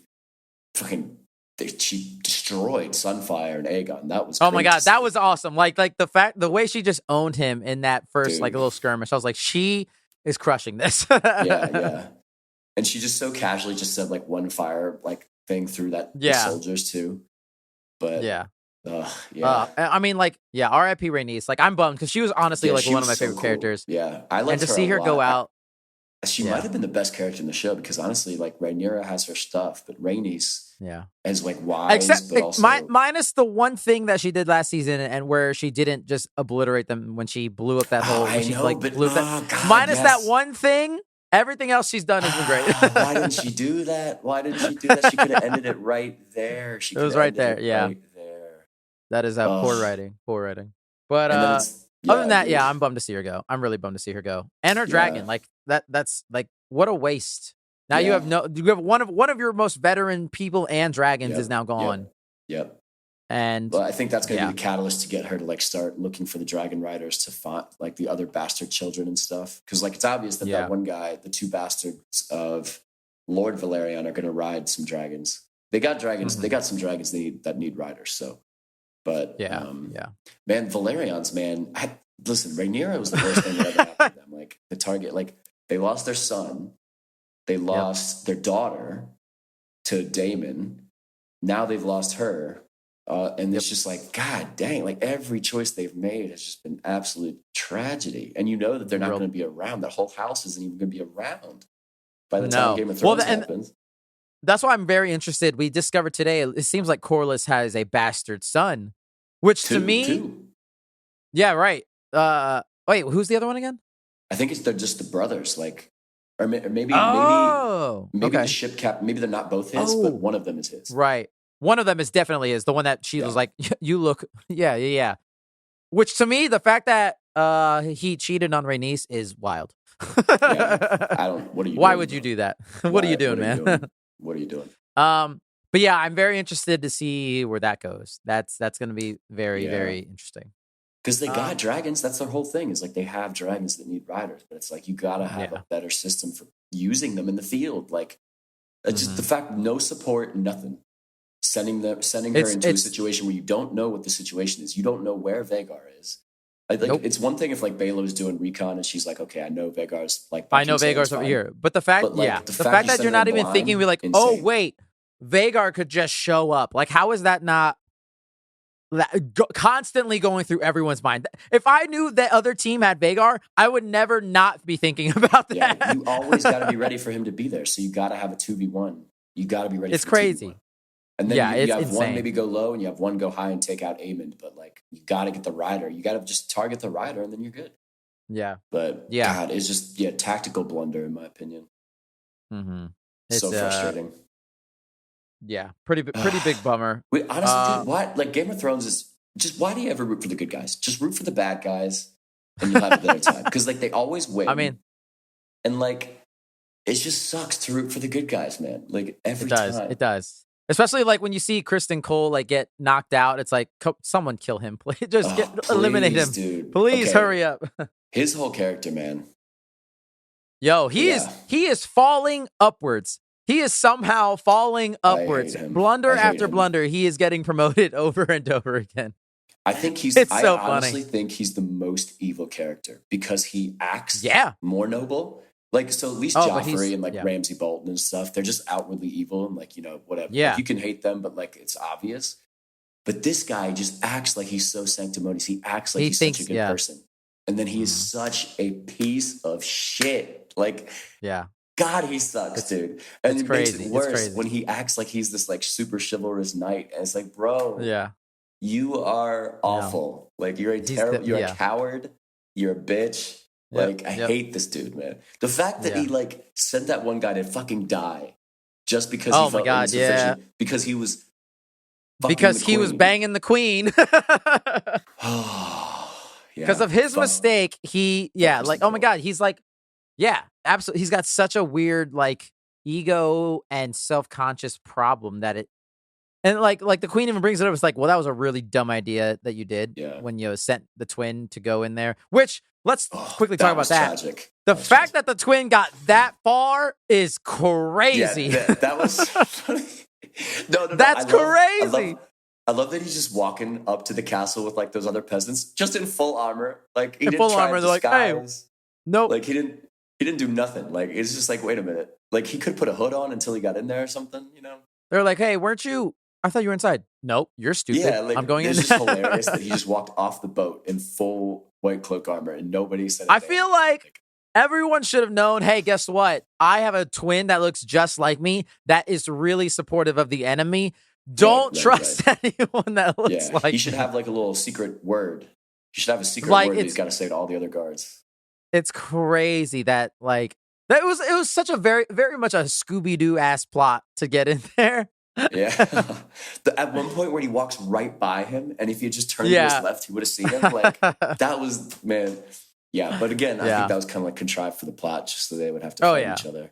she destroyed Sunfire and Aegon. That was oh my god, that was awesome. Like the way she just owned him in that first like little skirmish. I was like, she is crushing this. yeah. And she just so casually just said like one fire like thing through the soldiers too. But I mean, like, R.I.P. Rhaenys. Like, I'm bummed because she was honestly like one of my favorite characters. Yeah, I liked and to her see her go out. She might have been the best character in the show because honestly, like Rhaenyra has her stuff, but Rhaenys, is like wise. But also minus the one thing that she did last season and where she didn't just obliterate them when she blew up that whole. Minus that one thing. Everything else she's done has been great. Why didn't she do that? She could have ended it right there. It was right there. Right there. That is poor writing. But other than that, I'm bummed to see her go. I'm really bummed to see her go. And her dragon, like that's like what a waste. Now you have one of your most veteran people and dragons is now gone. Yep. And I think that's going to be the catalyst to get her to like start looking for the dragon riders to find like the other bastard children and stuff. Because like it's obvious that that one guy, the two bastards of Lord Valerian, are going to ride some dragons. They got dragons. They got some dragons that need riders. So. But man, Valerian's listen, Rhaenyra was the worst thing that ever happened to them. Like the target, like they lost their son, they lost their daughter to Daemon. Now they've lost her, and it's just like God dang! Like every choice they've made has just been absolute tragedy. And you know that they're not going to be around. That whole house isn't even going to be around by the time Game of Thrones happens. That's why I'm very interested. We discovered today, it seems like Corlys has a bastard son, which to me... Yeah, right. Wait, who's the other one again? I think they're just the brothers, like... Or maybe the ship cap... Maybe they're not both his, but one of them is his. Right. One of them is definitely his. The one that she was like, you look... Yeah. Which to me, the fact that he cheated on Rhaenys is wild. What are you doing? Why would you do that? What are you doing, man? What are you doing? But yeah, I'm very interested to see where that goes. That's going to be very, very interesting. Because they got dragons. That's their whole thing. Is like they have dragons that need riders, but it's like you got to have a better system for using them in the field. Like just the fact, no support, nothing. Sending her into a situation where you don't know what the situation is. You don't know where Vhagar is. It's one thing if like Baelor's doing recon and she's like, okay, I know Vhagar's like. I know Vhagar's over here, but the fact, the fact that you're not even thinking, we're like, oh wait, Vhagar could just show up. Like, how is that not constantly going through everyone's mind? If I knew that other team had Vhagar, I would never not be thinking about that. Yeah, you always got to be ready for him to be there. So you got to have a 2v1. You got to be ready. It's crazy. 2v1. And then you have insane. One maybe go low and you have one go high and take out Aemond. But like, you got to get the rider. You got to just target the rider and then you're good. Yeah. But God, it's just, tactical blunder in my opinion. Mm-hmm. So frustrating. Yeah, pretty big bummer. Wait, honestly, dude, why? Like Game of Thrones is just why do you ever root for the good guys? Just root for the bad guys, and you'll have a better time because like they always win. I mean, and like it just sucks to root for the good guys, man. Like every time, it does. Especially like when you see Kristen Cole like get knocked out, it's like someone kill him, please. Just eliminate him, dude. Please hurry up. His whole character, man. Yo, he is falling upwards. He is somehow falling upwards. Blunder after blunder, he is getting promoted over and over again. I think I honestly think he's the most evil character because he acts more noble. Like, so at least Joffrey and like Ramsay Bolton and stuff, they're just outwardly evil and like, whatever. Yeah. Like, you can hate them, but like it's obvious. But this guy just acts like he's so sanctimonious. He acts like he's such a good person. And then he is such a piece of shit. Like, God, he sucks, dude. And it makes it worse when he acts like he's this like super chivalrous knight. And it's like, bro, you are awful. Like you're a terrible, you're a coward. You're a bitch. Like I hate this dude, man. The fact that he like sent that one guy to fucking die just because he felt insufficient because he was was banging the queen. Because of his mistake, oh my God, he's like, absolutely. He's got such a weird like ego and self-conscious problem that and like the queen even brings it up. It's like, well, that was a really dumb idea that you did when you sent the twin to go in there, which let's quickly talk about that. Tragic. The fact that the twin got that far is crazy. Yeah, that was funny. No, that's crazy. I love that he's just walking up to the castle with like those other peasants, just in full armor. Like he didn't try to disguise. Like, hey, nope. Like he didn't do nothing. Like it's just like, wait a minute. Like he could put a hood on until he got in there or something. They're like, hey, weren't you? I thought you were inside. Nope, you're stupid. Yeah, like, I'm going in. It's just hilarious that he just walked off the boat in full white cloak armor and nobody said anything. I feel like everyone should have known, hey, guess what? I have a twin that looks just like me that is really supportive of the enemy. Don't trust anyone that looks like he should have like a little secret word. He should have a secret word that he's got to say to all the other guards. It's crazy that like it was such a very, very much a Scooby-Doo ass plot to get in there. Yeah. At one point where he walks right by him, and if he had just turned to his left, he would have seen him. Like that was, man. Yeah, but again, I think that was kind of like contrived for the plot, just so they would have to fight each other.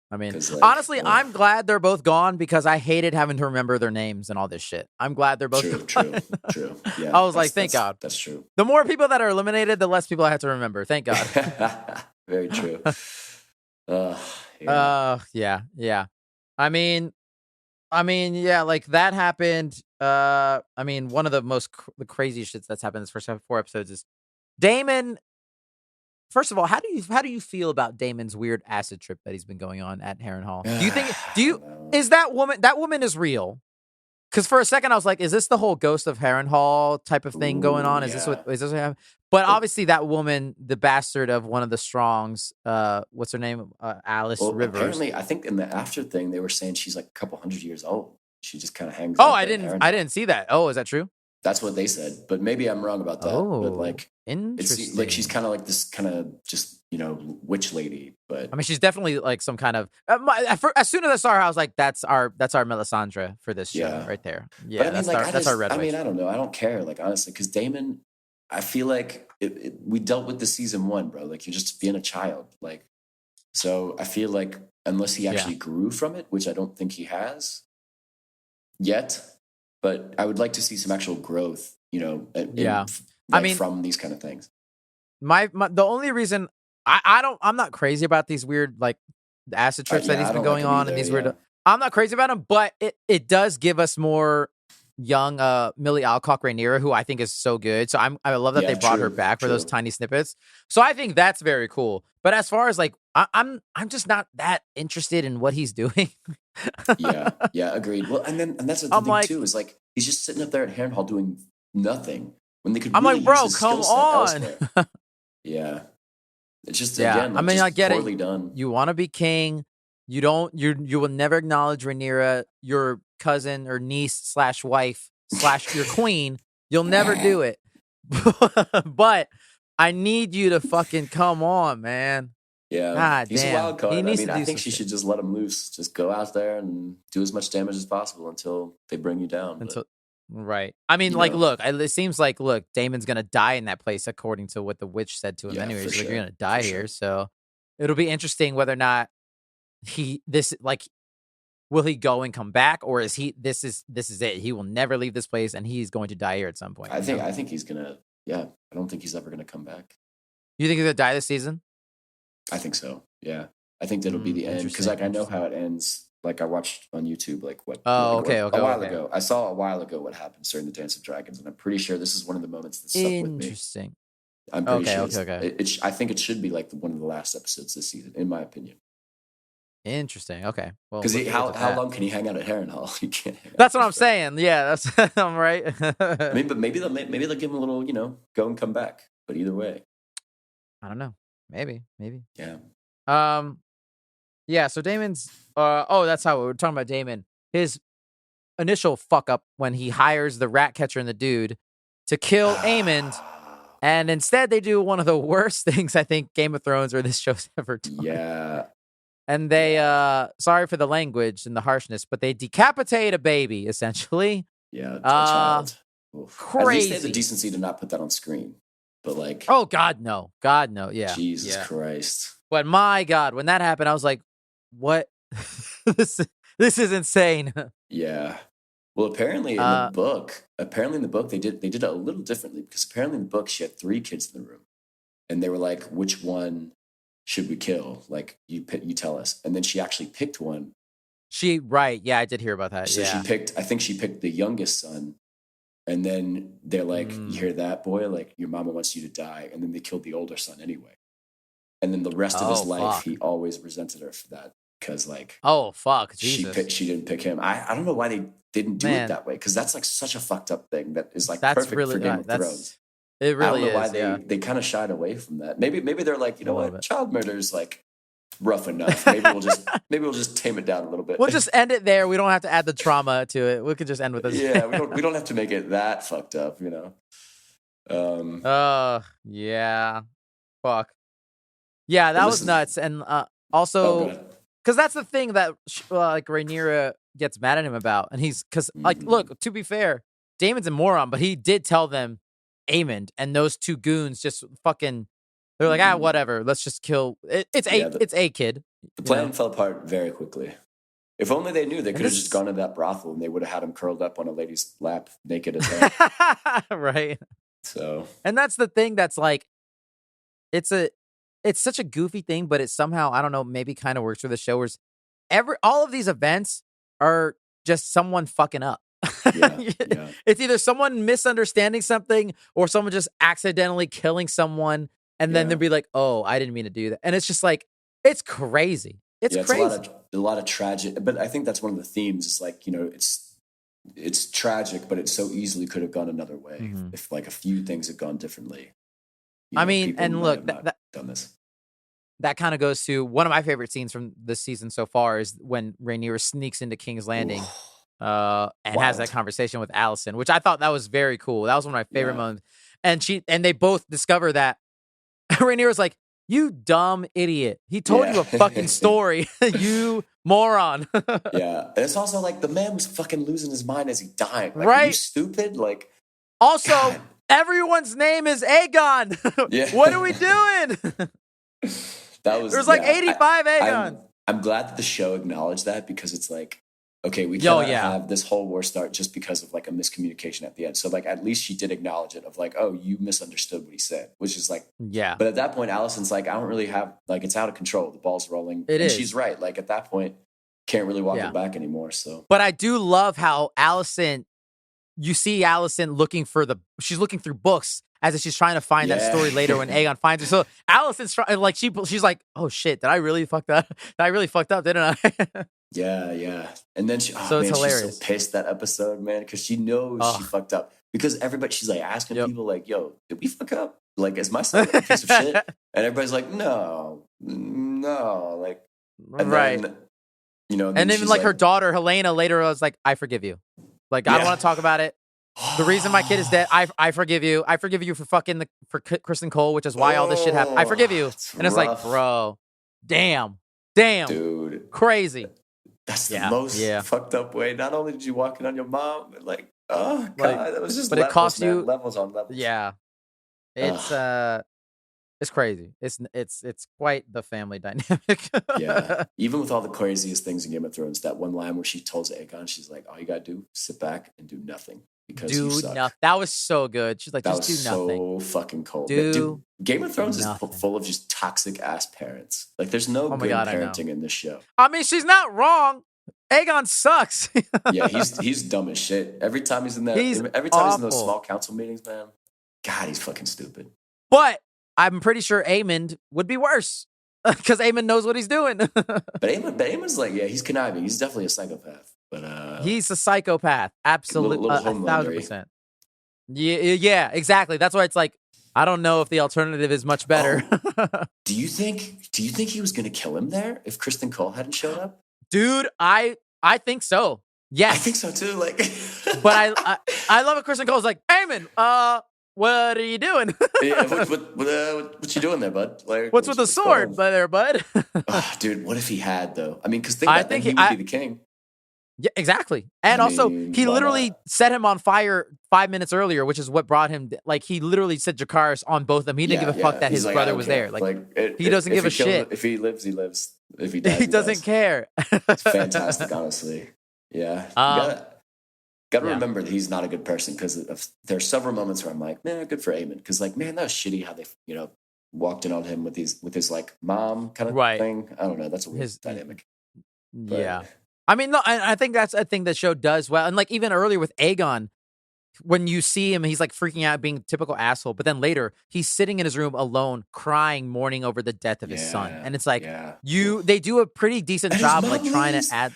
I mean, honestly, I'm glad they're both gone because I hated having to remember their names and all this shit. I'm glad they're both gone. True. Yeah, I was like, thank God. That's true. The more people that are eliminated, the less people I have to remember. Thank God. Very true. Yeah. I mean, like that happened. I mean, one of the most the crazy shits that's happened in this first 4 episodes is Damon. First of all, how do you feel about Damon's weird acid trip that he's been going on at Harrenhal? Is that woman is real? Because for a second I was like, is this the whole Ghost of Harrenhal type of thing going on? Is this what happening? But obviously that woman, the bastard of one of the Strongs, what's her name? Alice Rivers. Apparently, I think in the after thing they were saying she's like a couple hundred years old. She just kind of hangs. Oh, I didn't see that. Oh, is that true? That's what they said, but maybe I'm wrong about that. Oh, but like, interesting. It's like she's kind of like this kind of just witch lady. But I mean, she's definitely like some kind of. As soon as I saw her, I was like, "That's our Melisandre for this show right there." Yeah, but I mean, that's our red. I mean, I don't know. I don't care. Like honestly, because Damon, I feel like we dealt with the season 1, bro. Like you're just being a child. Like, so I feel like unless he actually grew from it, which I don't think he has yet. But I would like to see some actual growth, from these kind of things. The only reason I'm not crazy about these weird like acid trips that he's been going on and these weird. I'm not crazy about them, but it does give us more young Millie Alcock Rhaenyra, who I think is so good. So I love that they brought her back for those tiny snippets. So I think that's very cool. But as far as like I'm just not that interested in what he's doing. yeah, agreed. Well, and that's the thing too is like he's just sitting up there at Harrenhal doing nothing when they could. I'm really like, bro, come on. Yeah, it's just again. Like, I mean, I get poorly it. Done. You want to be king. You will never acknowledge Rhaenyra, your cousin or niece / wife / your queen. You'll never do it. But I need you to fucking come on, man. Yeah, he's a wild card. I think she shit. should just let him loose. Just go out there and do as much damage as possible until they bring you down. Right. I mean, look, it seems like, Damon's going to die in that place, according to what the witch said to him anyway. She's like, you're going to die here. So it'll be interesting whether or not will he go and come back, or is this is it? He will never leave this place and he's going to die here at some point. I think he's going to, I don't think he's ever going to come back. You think he's going to die this season? I think so. Yeah. I think that'll be the end. Because I know how it ends. Like I watched on YouTube, a while ago. I saw a while ago what happens during the Dance of Dragons, and I'm pretty sure this is one of the moments that stuck with me. Interesting. I'm pretty sure. Okay. I think it should be like one of the last episodes this season, in my opinion. Interesting. Okay. Well, because how long can he hang out at Harrenhal? He can't. That's what I'm saying. Yeah, that's I'm right. But maybe they'll give him a little, go and come back. But either way, I don't know. Maybe. Yeah. Yeah, so Damon's that's how we're talking about Damon. His initial fuck up when he hires the rat catcher and the dude to kill Aemond, and instead they do one of the worst things I think Game of Thrones or this show's ever done. Yeah. And they sorry for the language and the harshness, but they decapitate a baby, essentially. Yeah, a child. Crazy. At least they had the decency to not put that on screen. But oh God no. Yeah. Jesus Christ. But my God, when that happened, I was like, what? this is insane. Yeah. Well, apparently in the book they did it a little differently, because apparently in the book she had 3 kids in the room, and they were like, which one should we kill? Like, you tell us. And then she actually picked one. Right. Yeah, I did hear about that. So yeah. I think she picked the youngest son. And then they're like, you hear that, boy? Like, your mama wants you to die. And then they killed the older son anyway. And then the rest of his life, he always resented her for that. Because, Jesus. She didn't pick him. I don't know why they didn't do it that way. Because that's, like, such a fucked up thing that is, like, perfect for Game of Thrones. It really is. I don't know why they kind of shied away from that. Maybe they're like, you know what? Child murder is, like, rough enough. Maybe we'll just tame it down a little bit. We'll just end it there. We don't have to add the trauma to it. We could just end with this. Yeah, we don't have to make it that fucked up, Yeah. Fuck. Yeah, that was nuts. And also, because that's the thing that Rhaenyra gets mad at him about, and look, to be fair, Damon's a moron, but he did tell them Aemond, and those 2 goons just fucking. They're like, whatever. Let's just kill. It's a kid. The plan fell apart very quickly. If only they knew, they could have just gone to that brothel and they would have had him curled up on a lady's lap, naked as hell. Right. So. And that's the thing. That's like, it's such a goofy thing, but it somehow, I don't know, maybe kind of works for the show. Where all of these events are just someone fucking up. Yeah. It's either someone misunderstanding something or someone just accidentally killing someone. And then they'll be like, oh, I didn't mean to do that. And it's just like, it's crazy. It's crazy. A lot of tragic, but I think that's one of the themes. It's like, it's tragic, but it so easily could have gone another way if like a few things had gone differently. I mean, and look, done this. That kind of goes to one of my favorite scenes from this season so far is when Rhaenyra sneaks into King's Landing and has that conversation with Alicent, which I thought that was very cool. That was one of my favorite moments. And they both discover that Rhaenyra's like, you dumb idiot. He told you a fucking story. You moron. Yeah. And it's also like the man was fucking losing his mind as he died. Like, right? Are you stupid? Like, also, God. Everyone's name is Aegon. Yeah. What are we doing? There's like 85 Aegon. I'm glad that the show acknowledged that, because it's like, okay, we cannot have this whole war start just because of like a miscommunication at the end. So like, at least she did acknowledge it of like, oh, you misunderstood what he said, which is like, But at that point, Alicent's like, I don't really have, like, it's out of control. The ball's rolling. And she's right. Like at that point, can't really walk it back anymore. So, but I do love how Alicent, you see Alicent she's looking through books as if she's trying to find that story later when Aegon finds her. So Alicent's trying, like, she's like, oh shit, did I really fuck up? Didn't I? Yeah. And then it's hilarious. She's so pissed that episode, man, because she knows she fucked up. Because she's like asking people like, yo, did we fuck up? Like, is my son a piece of shit? And everybody's like, no. Like, and then, and then like her daughter, Helena, later was like, I forgive you. Like, I don't want to talk about it. The reason my kid is dead, I forgive you. I forgive you for fucking for Kristen Cole, which is why all this shit happened. I forgive you. And it's like, bro. Damn, dude, crazy. That's the most fucked up way. Not only did you walk in on your mom, but like, oh god, that was just. But levels, it cost man. you levels on levels. Yeah, it's crazy. It's quite the family dynamic. Yeah, even with all the craziest things in Game of Thrones, that one line where she tells Aegon, she's like, "All you gotta do, is sit back and do nothing because you suck." That was so good. She's like, that just do nothing. So fucking cold. Dude, Game of Thrones is full of just toxic ass parents. Like, there's no good parenting in this show. I mean, she's not wrong. Aegon sucks. Yeah, he's dumb as shit. Every time he's in that, he's in those small council meetings, man. God, he's fucking stupid. But I'm pretty sure Aemond would be worse because Aemond knows what he's doing. but Aemond's like, he's conniving. He's definitely a psychopath. But he's a psychopath, absolutely, 1,000%. Yeah, exactly. That's why it's like, I don't know if the alternative is much better. Do you think he was going to kill him there if Kristen Cole hadn't showed up? Dude, I think so. Yes, I think so too. Like, but I love it. Kristen Cole's like, Aemond, what are you doing? What you doing there, bud? Like, what's with the sword, bud? Dude, what if he had though? I mean, because he would be the king. Yeah, exactly. And he literally set him on fire 5 minutes earlier, which is what brought him. Like, he literally set Dracarys on both of them. He didn't give a fuck that his brother was there. Like, he doesn't give a shit. If he lives, he lives. If he dies, he doesn't care. It's fantastic, honestly. Yeah. Got to remember that he's not a good person because there are several moments where I'm like, man, good for Aemond. Because, like, man, that was shitty how they, walked in on him with his like mom kind of thing. I don't know. That's a weird dynamic. Yeah. I mean, no, I think that's a thing that show does well. And like even earlier with Aegon, when you see him, he's like freaking out, being a typical asshole. But then later, he's sitting in his room alone, crying, mourning over the death of his son. And it's like, they do a pretty decent job, like trying to add.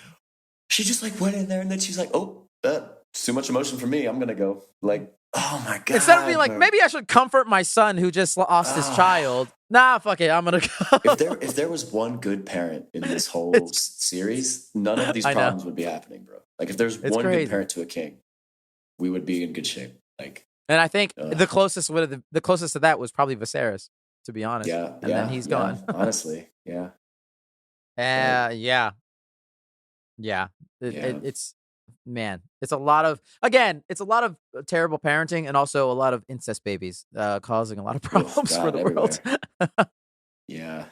She just like went in there and then she's like, oh, that's too much emotion for me. I'm going to go. Like, oh my God. Instead of being like, maybe I should comfort my son who just lost his child. Nah, fuck it. I'm going to go. If there was one good parent in this whole series, none of these problems would be happening, bro. Like, if there's one good parent to a king, we would be in good shape. Like, and I think the closest to that was probably Viserys, to be honest. Yeah. And then he's gone. Honestly. Yeah. Yeah. It's, man, it's a lot of terrible parenting and also a lot of incest babies causing a lot of problems for the world. Yeah.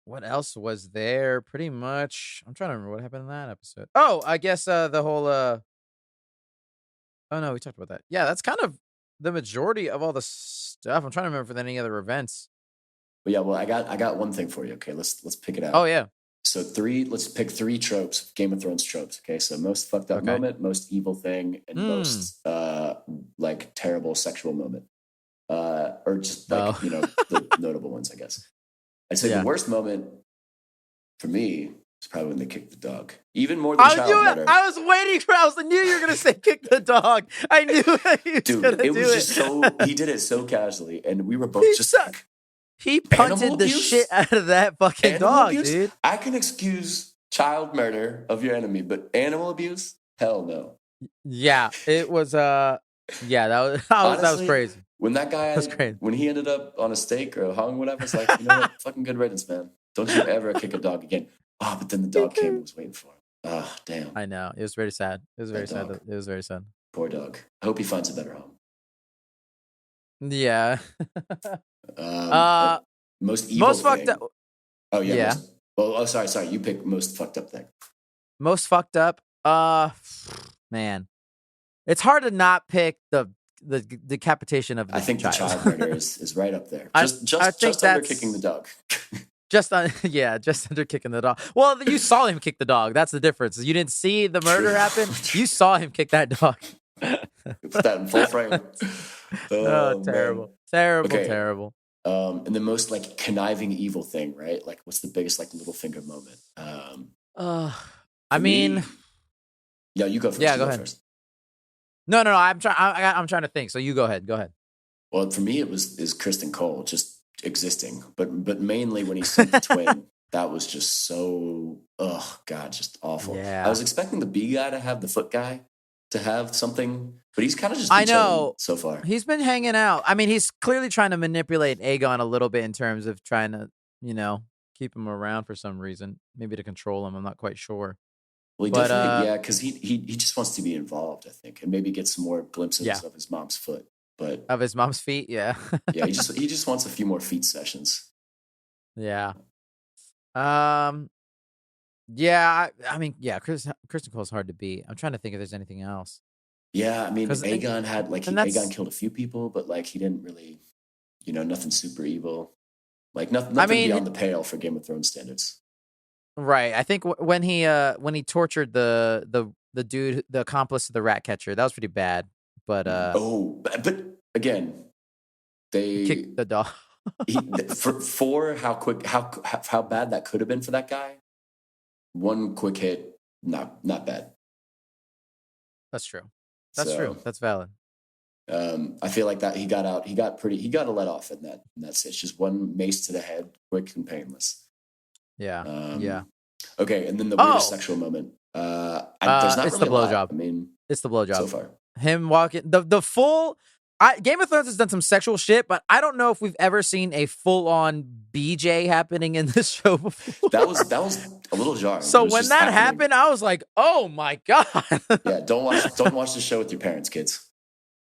What else was there? Pretty much, I'm trying to remember what happened in that episode. Oh, I guess the whole oh no, we talked about that. Yeah, that's kind of the majority of all the stuff. I'm trying to remember if there any other events. But yeah, well, I got one thing for you. Okay, let's pick it out. Oh yeah. So let's pick 3 tropes, Game of Thrones tropes. Okay, so most fucked up moment, most evil thing, and most like terrible sexual moment, or just like the notable ones, I guess. I'd say the worst moment for me is probably when they kicked the dog, even more than child murder. I was waiting for. I knew you were gonna say kick the dog. I knew he did it so casually, and we were both just like. He punted the shit out of that fucking dog, dude. I can excuse child murder of your enemy, but animal abuse? Hell no. Yeah, it was that was crazy. When that guy when he ended up on a stake or hung, whatever, it's like, you know what? Fucking good riddance, man. Don't you ever kick a dog again. Oh, but then the dog came and was waiting for him. Oh, damn. I know. It was very sad. It was very sad. It was very sad. Poor dog. I hope he finds a better home. Yeah. Most evil most thing. Fucked up. Oh yeah. Sorry. You pick most fucked up thing. Most fucked up. Man, it's hard to not pick the decapitation of the I think child. The child murder is right up there. Just under kicking the dog. just under kicking the dog. Well, you saw him kick the dog. That's the difference. You didn't see the murder happen. You saw him kick that dog. Put that in full frame. Oh, terrible. Terrible. And the most like conniving evil thing, right? Like, what's the biggest like little finger moment? I mean, yeah, you go first. Yeah, go ahead. First. No. I'm trying to think. So you go ahead. Well, for me, is Kristen Cole just existing, but mainly when he sent the twin, that was just so, just awful. Yeah. I was expecting the B guy to have the foot guy, to have something, but he's kind of just been chilling so far. He's been hanging out. I mean, he's clearly trying to manipulate Aegon a little bit in terms of trying to, keep him around for some reason, maybe to control him. I'm not quite sure. Well, he definitely, because he just wants to be involved, I think, and maybe get some more glimpses of his mom's foot. But of his mom's feet, yeah. Yeah, he just wants a few more feet sessions. Yeah. Yeah, I mean, Kristen Cole's hard to beat. I'm trying to think if there's anything else. Yeah, I mean, Aegon had Aegon killed a few people, but he didn't really, nothing super evil, nothing beyond the pale for Game of Thrones standards. Right. I think when he tortured the dude, the accomplice of the rat catcher, that was pretty bad. But but again, they kicked the dog. for how bad that could have been for that guy. One quick hit, not bad. That's true. That's true. That's valid. I feel like that he got out. He got a let off in that stitch. Just one mace to the head, quick and painless. Yeah. Yeah. Okay, and then the weirdest sexual moment. There's not it's really the blowjob. I mean, it's the blowjob so far. Him walking the full. Game of Thrones has done some sexual shit, but I don't know if we've ever seen a full-on BJ happening in this show before. That was a little jarring. So when that happened, I was like, "Oh my god!" Yeah, don't watch the show with your parents, kids.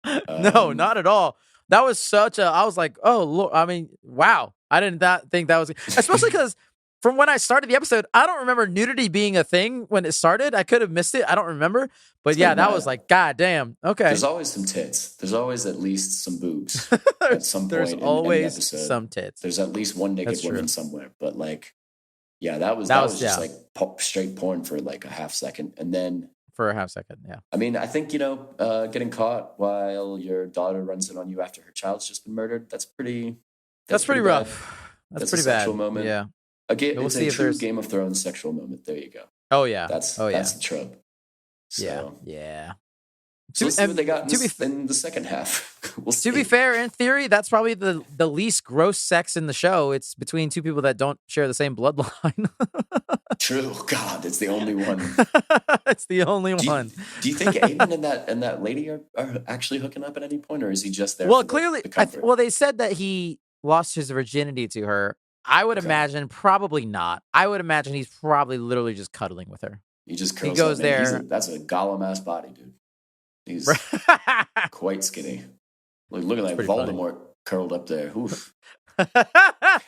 No, not at all. That was I was like, "Oh, Lord." I mean, wow! I did not think that was, especially because from when I started the episode, I don't remember nudity being a thing when it started. I could have missed it. I don't remember. But that was like, God damn. Okay. There's always some tits. There's always at least some boobs at some point. There's always in the episode. Some tits. There's at least one naked woman somewhere. But that was just straight porn for a half second. And then for a half second, yeah. I mean, I think, getting caught while your daughter runs in on you after her child's just been murdered, that's pretty rough. That's pretty a sexual bad. moment. Yeah. Again, it's a true Game of Thrones sexual moment. There you go. Oh yeah. That's the trope. So, yeah. So let's see what they got in the second half. To be fair, in theory, that's probably the least gross sex in the show. It's between two people that don't share the same bloodline. True. God, it's the only one. It's the only one. Do you think Aiden and that lady are actually hooking up at any point, or is he just there? Well, clearly, they said that he lost his virginity to her. I would imagine probably not. I would imagine he's probably literally just cuddling with her. He goes there. That's a Gollum-ass body, dude. He's quite skinny. Looking like Voldemort curled up there. Oof.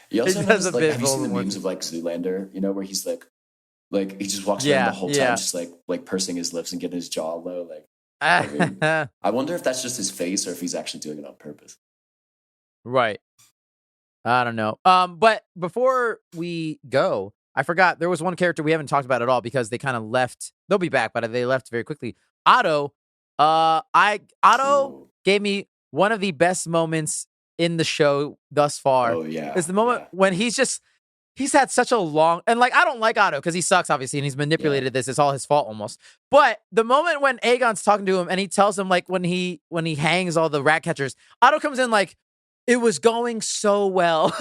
You also notice, have you seen the memes of Zoolander? Where he's he just walks around the whole time, just pursing his lips and getting his jaw low. I wonder if that's just his face or if he's actually doing it on purpose. Right. I don't know. But before we go, I forgot there was one character we haven't talked about at all because they kind of left. They'll be back, but they left very quickly. Otto. Otto gave me one of the best moments in the show thus far. Oh yeah, is the moment when he's had such a long and I don't like Otto because he sucks obviously and he's manipulated this. It's all his fault almost. But the moment when Aegon's talking to him and he tells him when he hangs all the rat catchers, Otto comes in it was going so well.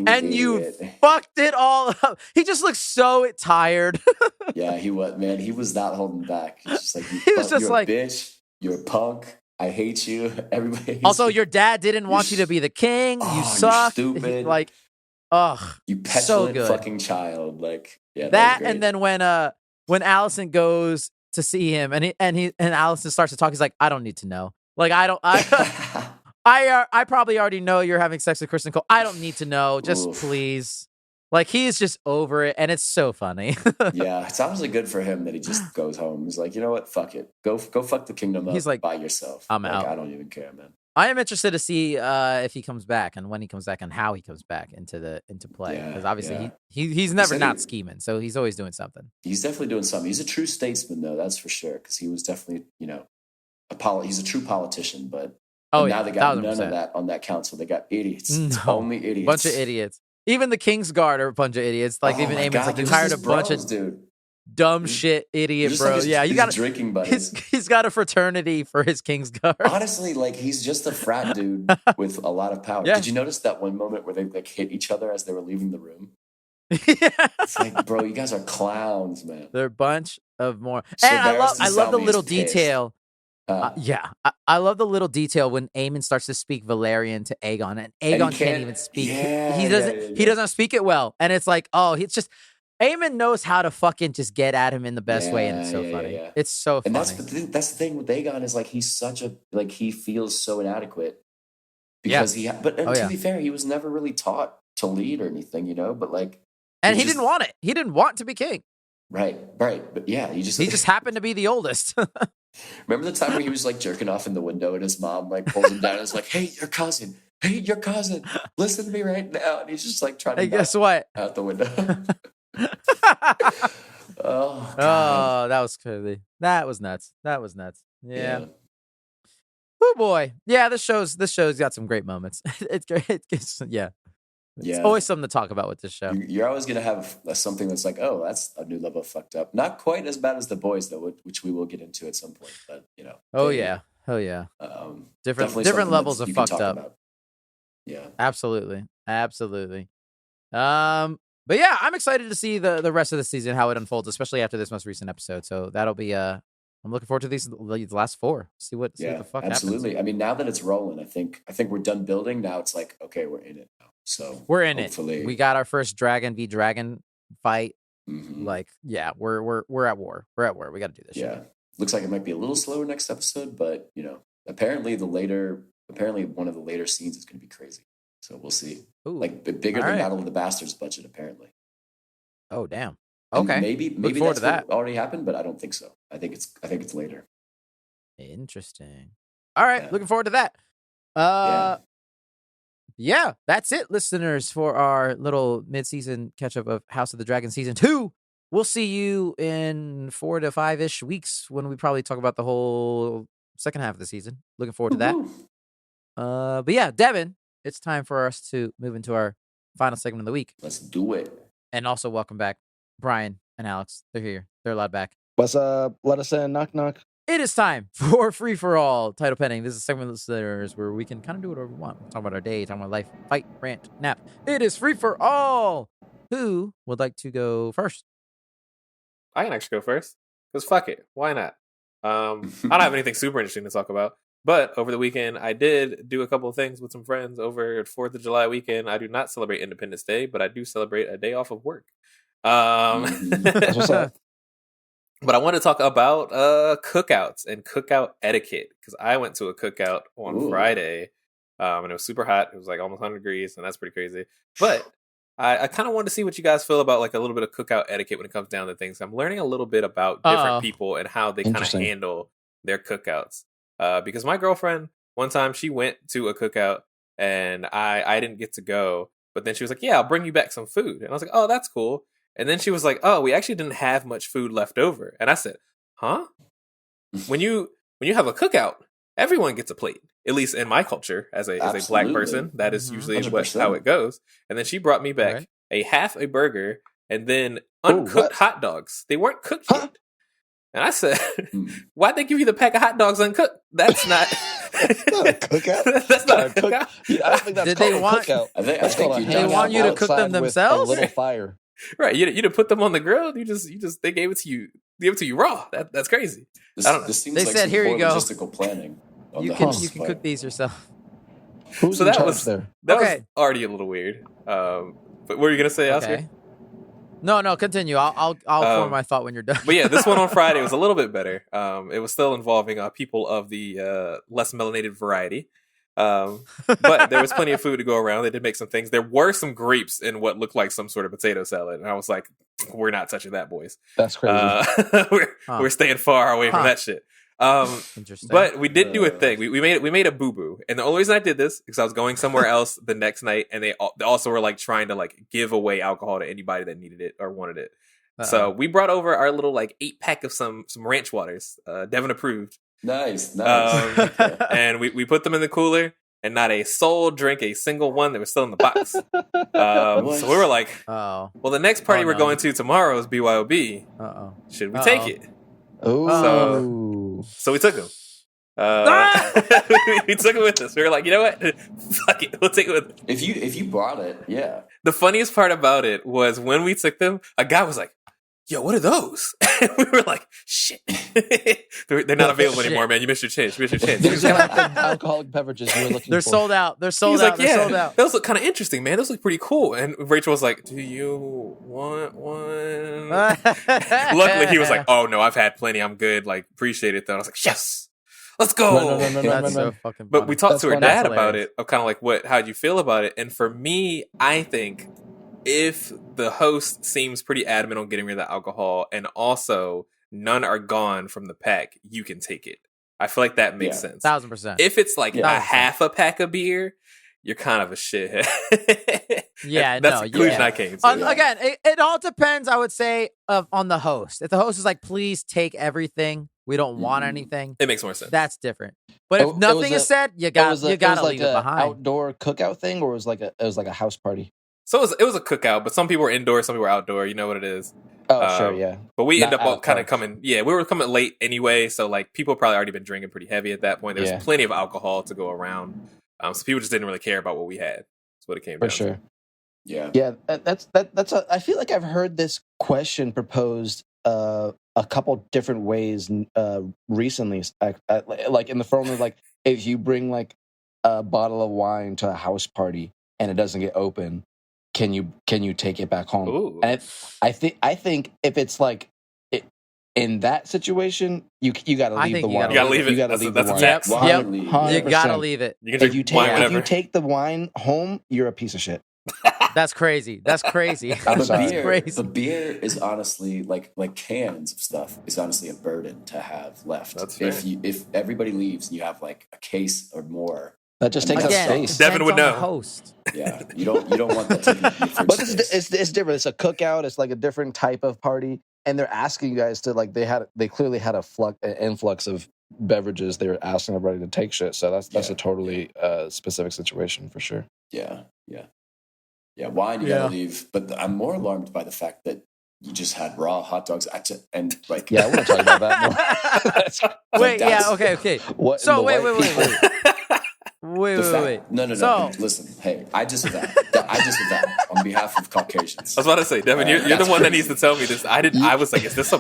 And you fucked it all up. He just looks so tired. Yeah, he was, man. He was not holding back. He's just you're a bitch. You're a punk. I hate you. Everybody. Also, your dad didn't want you to be the king. You suck. You're stupid. You petulant fucking child. That and then when Allison goes to see him and Allison starts to talk, he's like, I don't need to know. I probably already know you're having sex with Kristen Cole. I don't need to know. Just please. He's just over it, and it's so funny. Yeah, it's honestly good for him that he just goes home. He's like, you know what? Fuck it. Go fuck the kingdom up. He's by yourself. I'm out. I don't even care, man. I am interested to see if he comes back and when he comes back and how he comes back into play. Because obviously he's never not scheming, so he's always doing something. He's definitely doing something. He's a true statesman, though. That's for sure. Because he was definitely, he's a true politician, but. Now they got 100%. None of that on that council. They got idiots. It's only idiots. Bunch of idiots. Even the King's Guard are a bunch of idiots. Even Aemon's you hired a bunch of dumb shit idiot bro. You got drinking buddies. He's got a fraternity for his King's Guard. Honestly, he's just a frat dude with a lot of power. Yeah. Did you notice that one moment where they hit each other as they were leaving the room? Yeah. It's bro, you guys are clowns, man. They're a bunch of more. So And I love the Salmi little is pissed. detail. I love the little detail when Aemon starts to speak Valerian to Aegon, and Aegon can't even speak. He doesn't speak it well, and it's like, it's just Aemon knows how to fucking just get at him in the best way, and it's so funny. Yeah. It's so funny. And that's the thing with Aegon is like he's such a he feels so inadequate because to be fair, he was never really taught to lead or anything, but like, and he didn't want it. He didn't want to be king. Right. But yeah, he just happened to be the oldest. Remember the time where he was like jerking off in the window and his mom like pulls him down and is like, hey, your cousin, listen to me right now. And he's just like trying to guess what? Out the window. Oh, that was crazy. That was nuts. Yeah. Oh boy. Yeah, this show's got some great moments. It's great. It's always something to talk about with this show. You're always going to have something that's like, oh, that's a new level of fucked up. Not quite as bad as The Boys, though, which we will get into at some point. But, Oh, yeah. Different levels of fucked up. About. Yeah. Absolutely. But yeah, I'm excited to see the rest of the season, how it unfolds, especially after this most recent episode. So that'll be, I'm looking forward to these last 4. See what the fuck absolutely. happens. I mean, now that it's rolling, I think we're done building. Now it's like, okay, we're in it now. So we're in it. We got our first dragon v dragon fight. Mm-hmm. Like, yeah, we're at war. We got to do this. Yeah, shit. Looks like it might be a little slower next episode, but apparently one of the later scenes is going to be crazy. So we'll see. Ooh. Like bigger than Battle of the Bastards budget, apparently. Oh damn. Okay. And maybe that's what already happened, but I don't think so. I think it's later. Interesting. All right, yeah. Looking forward to that. Yeah, that's it, listeners, for our little mid-season catch-up of House of the Dragon Season 2. We'll see you in 4 to 5-ish weeks when we probably talk about the whole second half of the season. Looking forward to that. But yeah, Devin, it's time for us to move into our final segment of the week. Let's do it. And also welcome back Brian and Alex. They're here. They're allowed back. What's up? Let us in. Knock, knock. It is time for Free For All, title pending. This is a segment of listeners where we can kind of do whatever we want. Talk about our day, talk about life, fight, rant, nap. It is Free For All. Who would like to go first? I can actually go first. Because fuck it. Why not? I don't have anything super interesting to talk about. But over the weekend, I did do a couple of things with some friends over at 4th of July weekend. I do not celebrate Independence Day, but I do celebrate a day off of work. That's what's up. But I want to talk about cookouts and cookout etiquette, because I went to a cookout on Friday, and it was super hot. It was like almost 100 degrees, and that's pretty crazy. But I kind of wanted to see what you guys feel about like a little bit of cookout etiquette when it comes down to things. I'm learning a little bit about different people and how they kind of handle their cookouts. Because my girlfriend, one time she went to a cookout and I didn't get to go, but then she was like, yeah, I'll bring you back some food. And I was like, oh, that's cool. And then she was like, oh, we actually didn't have much food left over. And I said, huh? When you have a cookout, everyone gets a plate. At least in my culture, as a black person, that is usually how it goes. And then she brought me back a half a burger and then uncooked hot dogs. They weren't cooked yet. And I said, why'd they give you the pack of hot dogs uncooked? That's not... not a cookout. That's not a cookout. I don't think that's called a cookout. That's called they want you to cook them themselves? A little fire. Right, you didn't put them on the grill. You just they gave it to you. They gave it to you raw. That's crazy. I don't know. This seems they like said, "Here you go." Logistical planning. You can cook these yourself. Who's in charge there? That was already a little weird. But what were you gonna say, Oscar? Okay. No, continue. I'll form my thought when you're done. But yeah, this one on Friday was a little bit better. It was still involving people of the less melanated variety. But there was plenty of food to go around. They did make some things. There were some grapes in what looked like some sort of potato salad, and I was like, "We're not touching that, boys. That's crazy. We're staying far away from that shit." Interesting. But we did do a thing. We made a boo boo, and the only reason I did this because I was going somewhere else the next night, and they also were like trying to like give away alcohol to anybody that needed it or wanted it. So we brought over our little like 8-pack of some ranch waters. Devin approved. Nice. And we put them in the cooler, and not a soul drank a single one that was still in the box. So we were like, well, the next party we're going to tomorrow is BYOB. Should we take it? So we took them. We took it with us. We were like, you know what? Fuck it. We'll take it with us. If you brought it, yeah. The funniest part about it was when we took them, a guy was like, yo, what are those? And we were like, shit. They're not available anymore, man. You missed your chance. These are like the alcoholic beverages you were looking for. They're sold out. They're sold out. They're sold out. Those look kind of interesting, man. Those look pretty cool. And Rachel was like, do you want one? Luckily, he was like, oh, no, I've had plenty. I'm good. Like, appreciate it, though. I was like, yes. Let's go. That's so fucking funny. But we talked to her dad about it, of kind of like, how'd you feel about it? And for me, I think if the host seems pretty adamant on getting rid of the alcohol and also none are gone from the pack, you can take it. I feel like that makes sense. 1000%. If it's like a half a pack of beer, you're kind of a shithead. That's the conclusion I came to. Again, it all depends, I would say, on the host. If the host is like, please take everything, we don't want anything, it makes more sense. That's different. But if nothing is said, you gotta leave it behind. Outdoor cookout thing, or it was like a house party. So it was a cookout, but some people were indoor, some people were outdoor. You know what it is. Oh, sure, yeah. But we end up kind of coming. Yeah, we were coming late anyway, so like people probably already been drinking pretty heavy at that point. There was plenty of alcohol to go around, so people just didn't really care about what we had. That's what it came down to. Yeah. That's. I feel like I've heard this question proposed a couple different ways recently, like in the form of like, if you bring like a bottle of wine to a house party and it doesn't get open, can you take it back home? Ooh. And I think if it's like in that situation, you gotta leave the wine. You gotta leave it. You gotta leave the wine. Yep. You gotta leave it. If you take the wine home, you're a piece of shit. That's crazy. That's crazy. The beer is honestly like cans of stuff is honestly a burden to have left. That's fair. If everybody leaves and you have like a case or more, that just takes up space. Devin would know. Host. Yeah, you don't want that taking up your fridge. But it's different. It's a cookout. It's like a different type of party, and they're asking you guys to like they clearly had an influx of beverages. They were asking everybody to take shit. So that's a totally specific situation for sure. Yeah, wine you gotta leave. But I'm more alarmed by the fact that you just had raw hot dogs and like. Yeah, I want to talk about that more. Wait, okay. What? So wait. Wait. No. So, listen, hey, I just avowed on behalf of Caucasians. I was about to say, Devin, you're the one that needs to tell me this. I was like, is this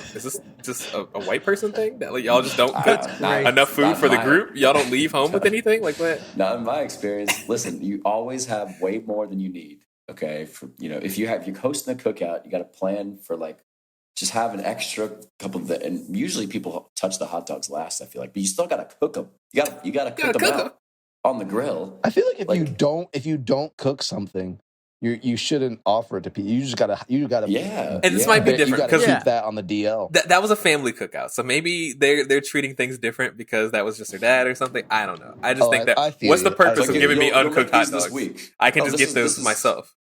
just a white person thing that like y'all just don't cook enough food for the group? Y'all don't leave home with anything like that? Not in my experience. Listen, you always have way more than you need. Okay, if you're hosting a cookout, you got to plan for like just have an extra couple of and usually people touch the hot dogs last. I feel like, but you still got to cook them. You got to cook them out on the grill. I feel like if you don't cook something, you shouldn't offer it to people. You gotta. Yeah, and this might be different because keep that on the DL. That was a family cookout, so maybe they're treating things different because that was just their dad or something. I don't know. I just think that what's the purpose of giving me uncooked hot dogs? I can just get those myself.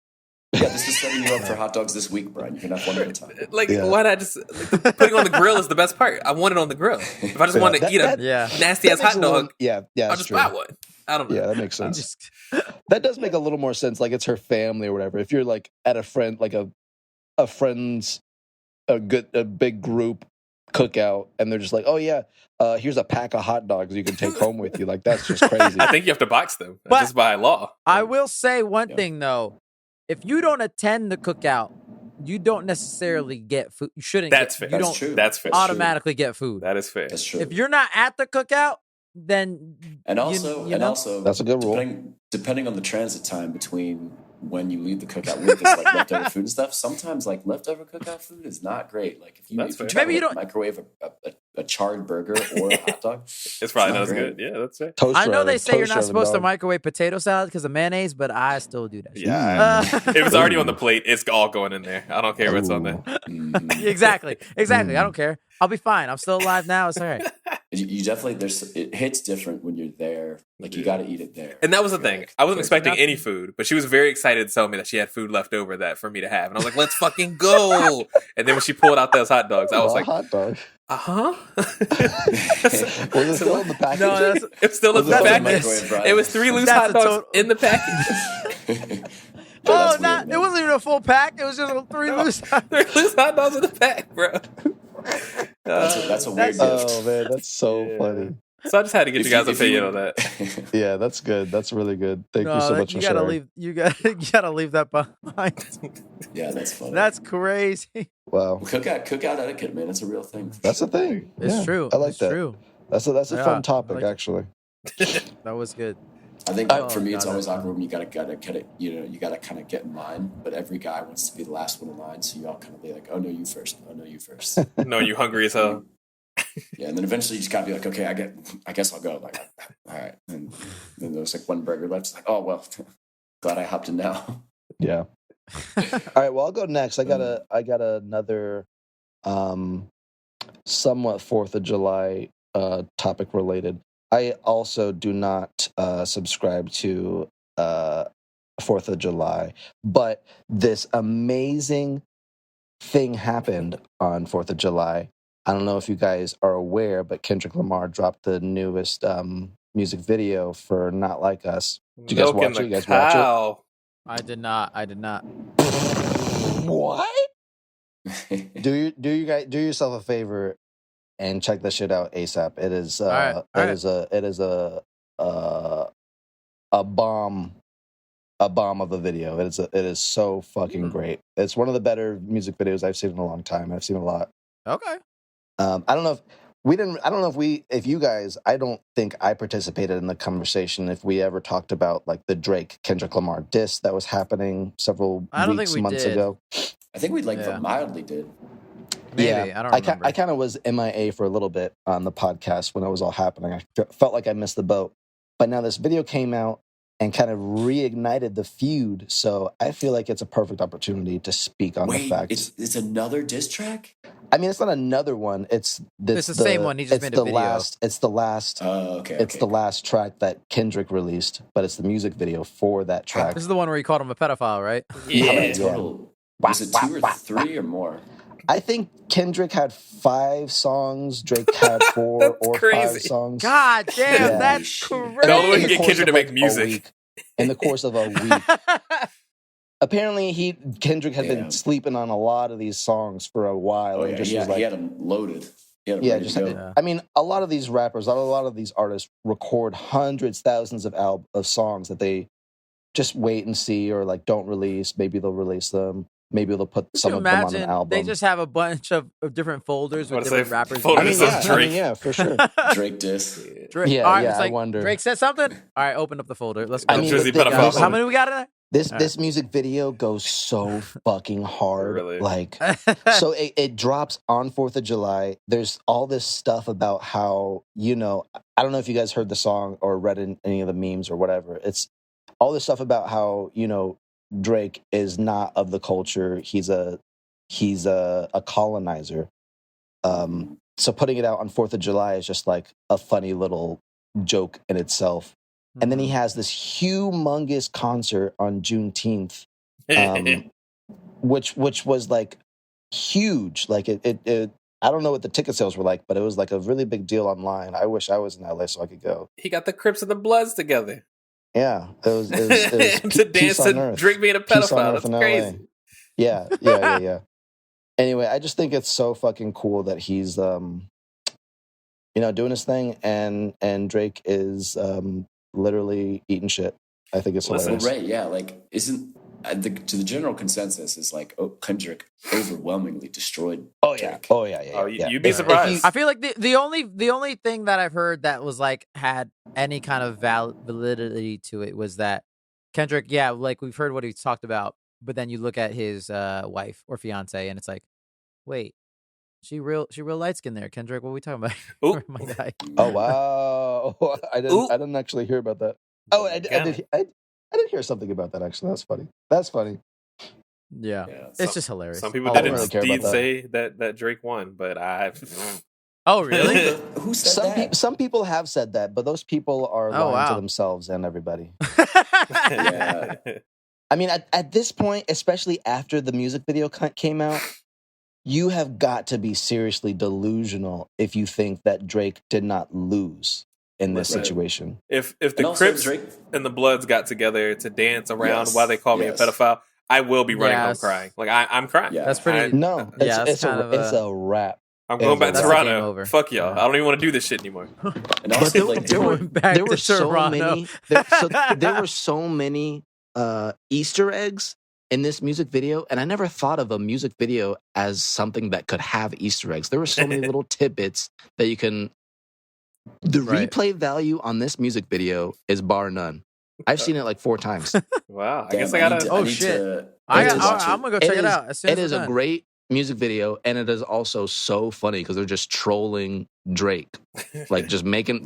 Yeah, this is setting you up for hot dogs this week, Brian. You can have one at a time. Why not just putting on the grill is the best part. I want it on the grill. If I just want to eat a nasty ass hot dog, I'll just buy one. I don't know. Yeah, that makes sense. That does make a little more sense. Like it's her family or whatever. If you're like at a friend, like a friend's a big group cookout, and they're just like, oh yeah, here's a pack of hot dogs you can take home with you. Like that's just crazy. I think you have to box them just by law. I will say one thing though. If you don't attend the cookout, you don't necessarily get food. You shouldn't. That's fair. You don't That's fair. Automatically get food. That is fair. That's true. If you're not at the cookout, then also that's a good rule. Depending on the transit time between when you leave the cookout with this like leftover food and stuff, sometimes like leftover cookout food is not great. Like if you try to microwave a charred burger or a hot dog, it's probably not as good. Yeah, that's it. I know they say you're not supposed to microwave potato salad because of mayonnaise, but I still do that. Yeah, if it's already on the plate, it's all going in there. I don't care what's on there. Exactly. I don't care. I'll be fine. I'm still alive now. It's all right. You definitely it hits different when you're there. Like you got to eat it there. And that was the thing. I wasn't expecting any food, but she was very excited to tell me that she had food left over that for me to have, and I was like, "Let's fucking go!" And then when she pulled out those hot dogs, I was like, "Hot dog." Was it still in the package? No, it's still in the package. It was 3 loose hot dogs in the package. It wasn't even a full pack. It was just 3 loose hot dogs in the pack, bro. That's a weird gift. Oh man, that's so funny. So I just had to get you guys' opinion on that. Yeah, that's good. That's really good. Thank you so much for sharing. You gotta leave that behind. Yeah, that's funny. That's crazy. Wow. Cookout etiquette, man. It's a real thing. That's a thing. It's true. I like it's that. True. That's a fun topic, actually. That was good. I think for me, it's always awkward when you gotta get it. You gotta kind of get in line, but every guy wants to be the last one in line, so you all kind of be like, "Oh no, you first. Oh no, you first." No, you hungry as hell. Yeah, and then eventually you just gotta be like, "Okay, I guess I'll go." Like, all right, and then there's like one burger left. It's like, "Oh well, glad I hopped in now." Yeah. All right. Well, I'll go next. I got another somewhat 4th of July topic related. I also do not subscribe to 4th of July, but this amazing thing happened on 4th of July. I don't know if you guys are aware, but Kendrick Lamar dropped the newest music video for Not Like Us. Did you guys watch it? You guys watch it? I did not. What? do yourself a favor and check that shit out ASAP. It is a bomb of a video. It is so fucking great. It's one of the better music videos I've seen in a long time. I've seen a lot. Okay. I don't know if you guys, I don't think I participated in the conversation if we ever talked about like the Drake Kendrick Lamar diss that was happening several months ago. I think we mildly did. Maybe. I don't remember. I kind of was MIA for a little bit on the podcast when it was all happening. I felt like I missed the boat. But now this video came out and kind of reignited the feud. So I feel like it's a perfect opportunity to speak on the facts. It's another diss track? I mean, it's not another one. It's the same one. He just made a video. It's the last track that Kendrick released, but it's the music video for that track. This is the one where he called him a pedophile, right? Yeah. Total. Was it 2 or 3 or more? I think Kendrick had 5 songs. Drake had 4 or crazy. 5 songs. God damn, that's crazy. The only way to get Kendrick to make music. In the course of a week. Apparently, Kendrick had been sleeping on a lot of these songs for a while. Oh, yeah, he had them loaded. I mean, a lot of these rappers, a lot of these artists record hundreds, thousands of songs that they just wait and see or like don't release. Maybe they'll release them. Maybe they'll put some of them on an album. They just have a bunch of different folders with different rappers. Yeah, for sure. Drake diss. I wonder. Drake said something? All right, open up the folder. Let's go. How many we got in there? This music video goes so fucking hard. Really? Like, so it drops on 4th of July. There's all this stuff about how, I don't know if you guys heard the song or read any of the memes or whatever. It's all this stuff about how, Drake is not of the culture. He's a colonizer. So putting it out on 4th of July is just like a funny little joke in itself. And then he has this humongous concert on Juneteenth, which was like huge. Like it I don't know what the ticket sales were like, but it was like a really big deal online. I wish I was in LA so I could go. He got the Crips and the Bloods together. Yeah, it was to dance to Drake being a pedophile. That's crazy. Yeah. Anyway, I just think it's so fucking cool that he's doing his thing, and Drake is literally eating shit. I think it's hilarious. Right? Yeah, like to the general consensus is like, Kendrick overwhelmingly destroyed. Drake. Yeah. You'd be surprised. I feel like the only thing that I've heard that was like had any kind of validity to it was that Kendrick, like we've heard what he's talked about, but then you look at his wife or fiance, and it's like, wait, she real light skinned there, Kendrick. What are we talking about? My guy. Oh wow, I didn't actually hear about that. Oh, I did hear something about that actually. That's funny. Yeah, it's just hilarious. Some people didn't say that Drake won, but I. Oh really? Who said that? Some people have said that, but those people are lying to themselves and everybody. Yeah. I mean, at this point, especially after the music video came out, you have got to be seriously delusional if you think that Drake did not lose in this situation. If the Crips and the Bloods got together to dance around while they call me a pedophile, I will be running home crying. Like I'm crying. Yeah. That's pretty. It's a wrap. I'm going back to That's the game Toronto. over. Fuck y'all. Yeah. I don't even want to do this shit anymore. And also, like, there were so Toronto. many. There were so many Easter eggs in this music video, and I never thought of a music video as something that could have Easter eggs. There were so many little tidbits that you can. The replay value on this music video is bar none. I've seen it like 4 times. Wow. I damn, guess I gotta. I'm gonna go check it out as soon as It is we're a done. great music video, and it is also so funny because they're just trolling Drake, like just making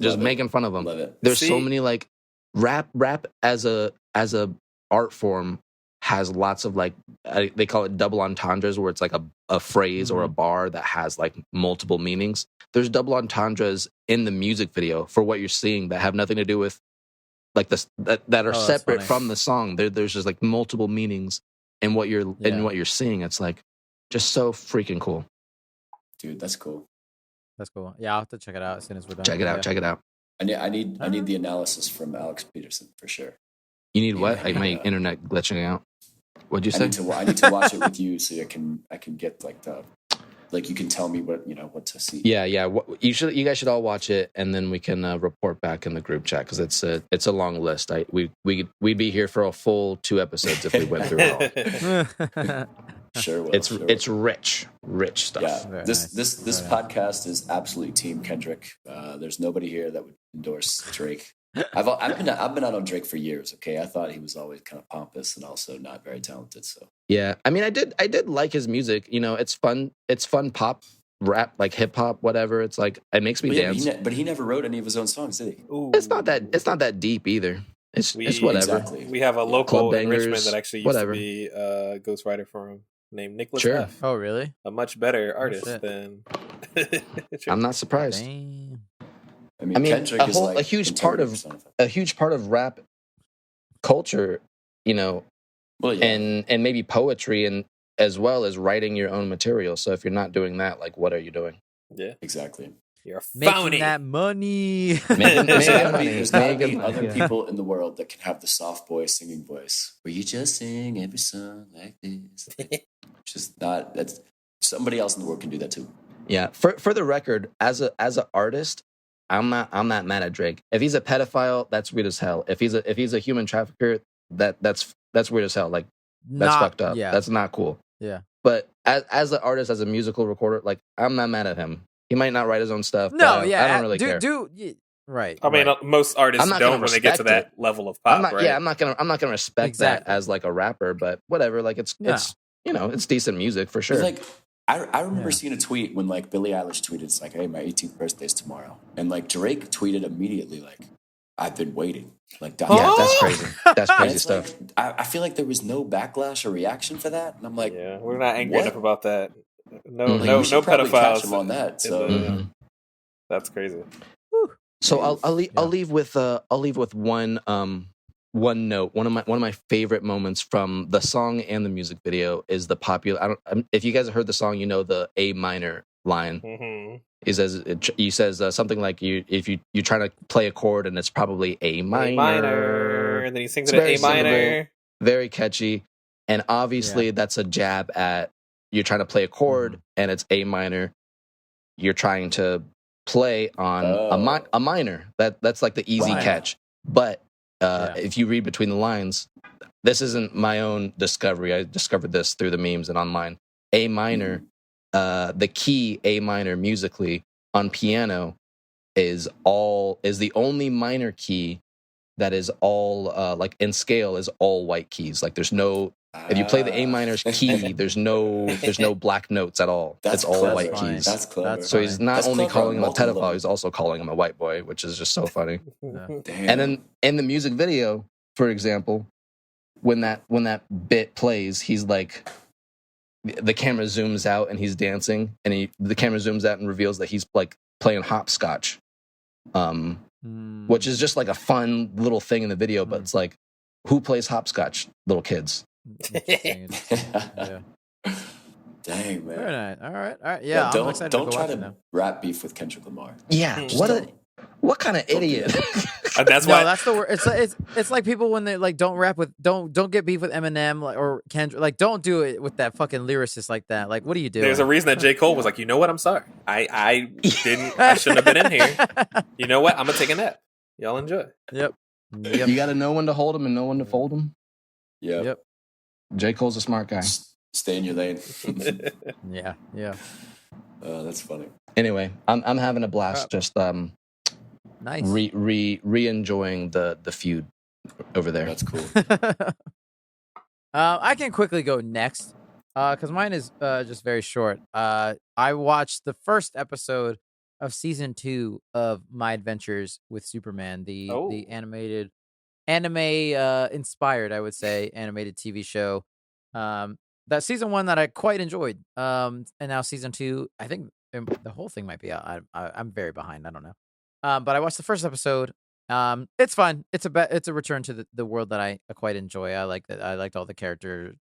fun of him. Love it. There's so many like rap as a art form has lots of like they call it double entendres, where it's like a phrase or a bar that has like multiple meanings. There's double entendres in the music video for what you're seeing that have nothing to do with like this that are separate from the song. There's just like multiple meanings in what you're seeing. It's like just so freaking cool. Dude, that's cool. That's cool. Yeah, I'll have to check it out as soon as we're done. Check it out. Check it out. I need the analysis from Alex Peterson for sure. You need what? Like my internet glitching out. What'd you say? I need to watch it with you so I can get like you can tell me what to see. Yeah. You guys should all watch it, and then we can report back in the group chat because it's a long list. We'd be here for a full 2 episodes if we went through it all. Sure will. It's rich stuff. Yeah, this podcast is absolutely Team Kendrick. There's nobody here that would endorse Drake. I've been out on Drake for years. Okay, I thought he was always kind of pompous and also not very talented. So yeah, I mean, I did like his music. You know, it's fun pop, rap, like hip hop, whatever. It's like it makes me dance. But he never wrote any of his own songs, did he? Ooh. It's not that deep either. It's whatever. Exactly. We have a local in bangers, Richmond that actually used to be a ghostwriter for him, named Nicholas F. Oh, really? A much better artist than. I'm not surprised. Damn. I mean Kendrick is like a huge part of rap culture, you know, and maybe poetry and as well as writing your own material. So if you're not doing that, like, what are you doing? Yeah, exactly. You're making that money. There's gotta be other people in the world that can have the soft boy singing voice where you just sing every song like this. Just not that's somebody else in the world can do that too. Yeah. For the record, as an artist, I'm not mad at Drake. If he's a pedophile, that's weird as hell. If he's a human trafficker, that's weird as hell. Like that's fucked up. Yeah. That's not cool. Yeah. But as an artist, as a musical recorder, like I'm not mad at him. He might not write his own stuff. No, I don't really care. Right. I mean, most artists don't when they get to that level of pop. Right? Yeah, I'm not gonna respect that as like a rapper, but whatever. Like it's it's decent music for sure. Like I remember seeing a tweet when like Billie Eilish tweeted, it's like, hey, my 18th birthday's tomorrow, and like Drake tweeted immediately like, I've been waiting. Like that's crazy. That's crazy stuff. Like, I feel like there was no backlash or reaction for that, and I'm like, yeah, we're not angry enough about that. No pedophiles catch him on that. So that's crazy. So I'll leave with one note. One of my favorite moments from the song and the music video is the popular. If you guys have heard the song, you know the A minor line. Mm-hmm. He says something like you're trying to play a chord and it's probably A minor, and then he sings it at A minor. Very, very catchy, and obviously that's a jab at you're trying to play a chord and it's A minor. You're trying to play on a minor. That's like the easy catch. But if you read between the lines, this isn't my own discovery. I discovered this through the memes and online. A minor, the key A minor musically on piano is the only minor key that is all like in scale is all white keys. Like there's no. If you play the A minor's key, there's no black notes at all. It's all clever. white keys. That's clever. So he's not only calling him a pedophile, he's also calling him a white boy, which is just so funny. Damn. And then in the music video, for example, when that bit plays, he's like, the camera zooms out and he's dancing, and the camera zooms out and reveals that he's like playing hopscotch, which is just like a fun little thing in the video. But it's like, who plays hopscotch? Little kids. Yeah. Dang, man. Very nice. All right. Yeah, I'm excited don't to go try watch it to now. rap beef with Kendrick Lamar. Yeah. What kind of idiot? That's why. No, that's the word. It's like people when they like don't rap with don't get beef with Eminem or Kendrick. Like don't do it with that fucking lyricist like that. Like what are you doing? There's a reason that J. Cole was like, you know what? I'm sorry. I shouldn't have been in here. You know what? I'm gonna take a nap. Y'all enjoy. Yep. You got to know when to hold them and know when to fold them. Yep. J. Cole's a smart guy. Stay in your lane. Yeah. That's funny. Anyway, I'm having a blast. Just nice. re-enjoying the feud over there. That's cool. I can quickly go next because mine is just very short. I watched the first episode of season 2 of My Adventures with Superman, the animated anime inspired, I would say, animated TV show. That season 1 that I quite enjoyed. And now season 2, I think the whole thing might be out. I'm very behind. I don't know. But I watched the first episode. It's fun. It's a return to the world that I quite enjoy. I like that. I liked all the character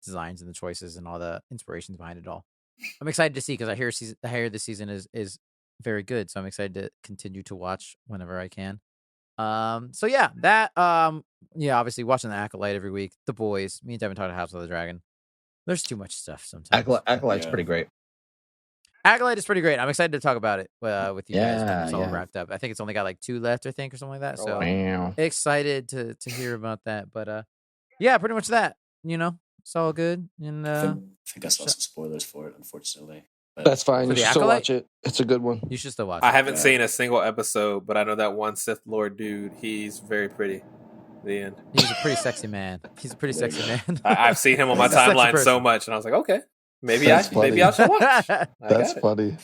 designs and the choices and all the inspirations behind it all. I'm excited to see because I hear this season is very good. So I'm excited to continue to watch whenever I can. So yeah, that obviously watching The Acolyte every week. The Boys. Me and Devin talked about House of the Dragon. There's too much stuff sometimes. Acolyte's pretty great. Acolyte is pretty great. I'm excited to talk about it with you guys when it's all Yeah. wrapped up. I think it's only got like 2 left, I think, or something like that. So Wow. excited to hear about that. But yeah, pretty much that. It's all good. And I think I saw some spoilers for it, unfortunately. But That's fine. For You The should still Acolyte? watch it. It's a good one. you should still watch I it. haven't seen a single episode, but I know that one Sith Lord dude. He's very pretty. The end. He's a pretty sexy man. He's a pretty There sexy you man. I've seen him on my He's a sexy timeline person. so much, and I was like, okay, maybe That's I funny. should watch. I That's got it. funny.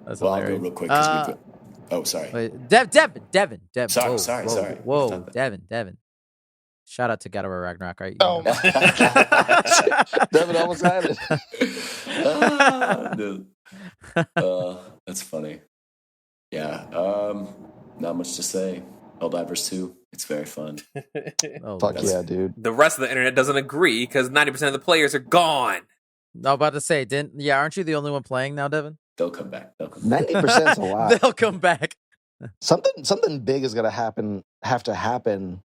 That's well, I'll hilarious. go real quick because we put. Oh, sorry. Wait, Devin. Sorry. Whoa, Devin. Shout out to God of War Ragnarok. Right? Oh my Devin almost had it. That's funny. Yeah. Not much to say. Helldivers 2. It's very fun. Oh, Fuck that's- yeah, dude. The rest of the internet doesn't agree because 90% of the players are gone. I was about to say, aren't you the only one playing now, Devin? They'll come back. 90%'s a lot. They'll come back. Something big is gonna have to happen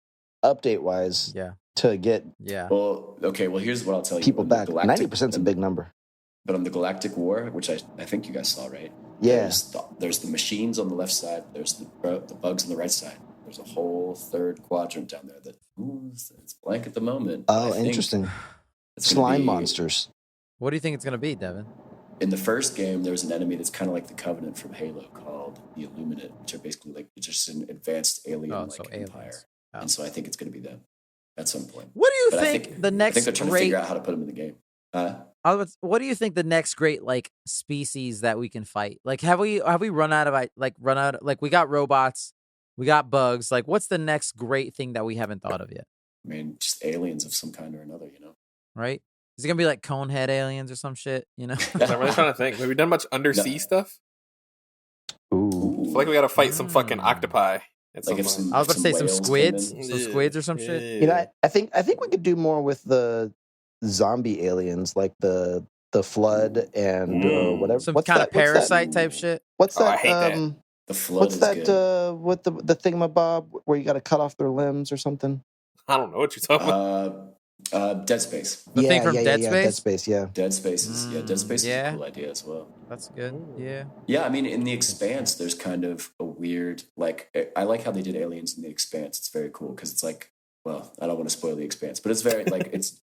update wise Yeah. to get Well, okay. Well, here's what I'll tell you. people On the back. Galactic- 90%'s a big number. But on the Galactic War, which I think you guys saw, right? Yeah. There's the machines on the left side. There's the bugs on the right side. There's a whole third quadrant down there that it's blank at the moment. Oh, I think interesting. it's gonna Slime be- monsters. What do you think it's gonna be, Devin? In the first game, there was an enemy that's kind of like the Covenant from Halo called the Illuminate, which are basically like just an advanced alien empire. aliens. Oh. And so I think it's going to be them at some point. What do you But I think the next I think they're trying to great? figure out how to put them in the game. What do you think the next great like species that we can fight? Like, have we run out of we got robots, we got bugs. Like, what's the next great thing that we haven't thought of yet? I mean, just aliens of some kind or another, you know? Right? Is it gonna be like conehead aliens or some shit? I'm really trying to think. Have we done much undersea stuff? Ooh. I feel like we got to fight some fucking octopi. At some Like if point. some, I was about to say some whales came squids, in. some squids or some shit. You know, I think we could do more with the zombie aliens, like the flood and whatever. Some What's kind that- of parasite type shit. What's Oh, that? I hate that. The flood What's is that? good. With the thingamabob where you got to cut off their limbs or something? I don't know what you're talking about. Dead Space. The thing from Dead Space? Dead Space, yeah. Dead Space is Dead Space is yeah. a cool idea as well. That's good. Yeah. Yeah, I mean, in The Expanse, there's kind of a weird, like, I like how they did aliens in The Expanse. It's very cool because it's like, well, I don't want to spoil The Expanse, but it's very like it's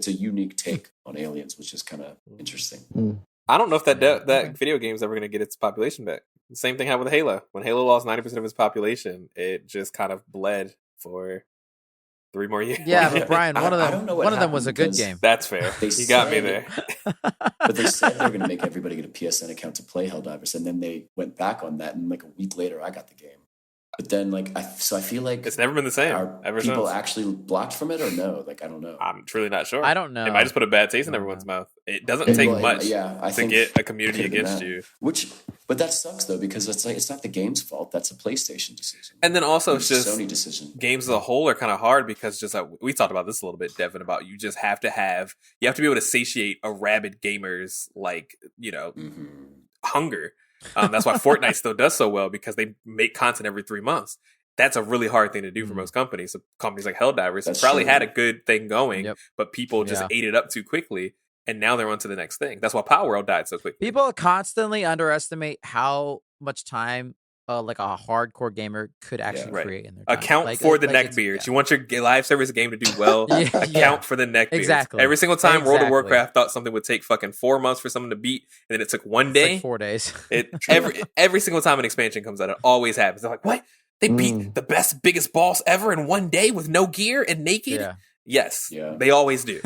a unique take on aliens, which is kind of interesting. I don't know if that video game is ever going to get its population back. The same thing happened with Halo. When Halo lost 90% of its population, it just kind of bled for 3 more years. Yeah, but Brian, I don't know what one of them was a happened good because game. That's fair. They You got me said- there. But they said they're going to make everybody get a PSN account to play Helldivers, and then they went back on that, and like a week later, I got the game. But then, like, I feel like It's never been the same are ever people since. actually blocked from it or no? Like, I don't know. I'm truly not sure. I don't know. It might just put a bad taste in everyone's mouth. It doesn't It- take well, much I to think get a community it could've been against that. you. But that sucks though because it's like it's not the game's fault. That's a PlayStation decision. And then also it's a just Sony decision. games as a whole are kind of hard because just like we talked about this a little bit, Devin, about you have to be able to satiate a rabid gamer's like, Mm-hmm. hunger. That's why Fortnite still does so well, because they make content every 3 months. That's a really hard thing to do for most companies. So companies like Helldivers probably had a good thing going, but people just ate it up too quickly, and now they're on to the next thing. That's why Power World died so quickly. People constantly underestimate how much time like a hardcore gamer could actually create in their time. Account for the neckbeards. You want your live service game to do well, account for the neckbeards. Exactly. Every single time World of Warcraft thought something would take fucking 4 months for someone to beat, and then it took 1 day. Like 4 days. Every single time an expansion comes out, it always happens. They're like, what? They beat the best, biggest boss ever in 1 day with no gear and naked? Yeah. Yes. Yeah. They always do.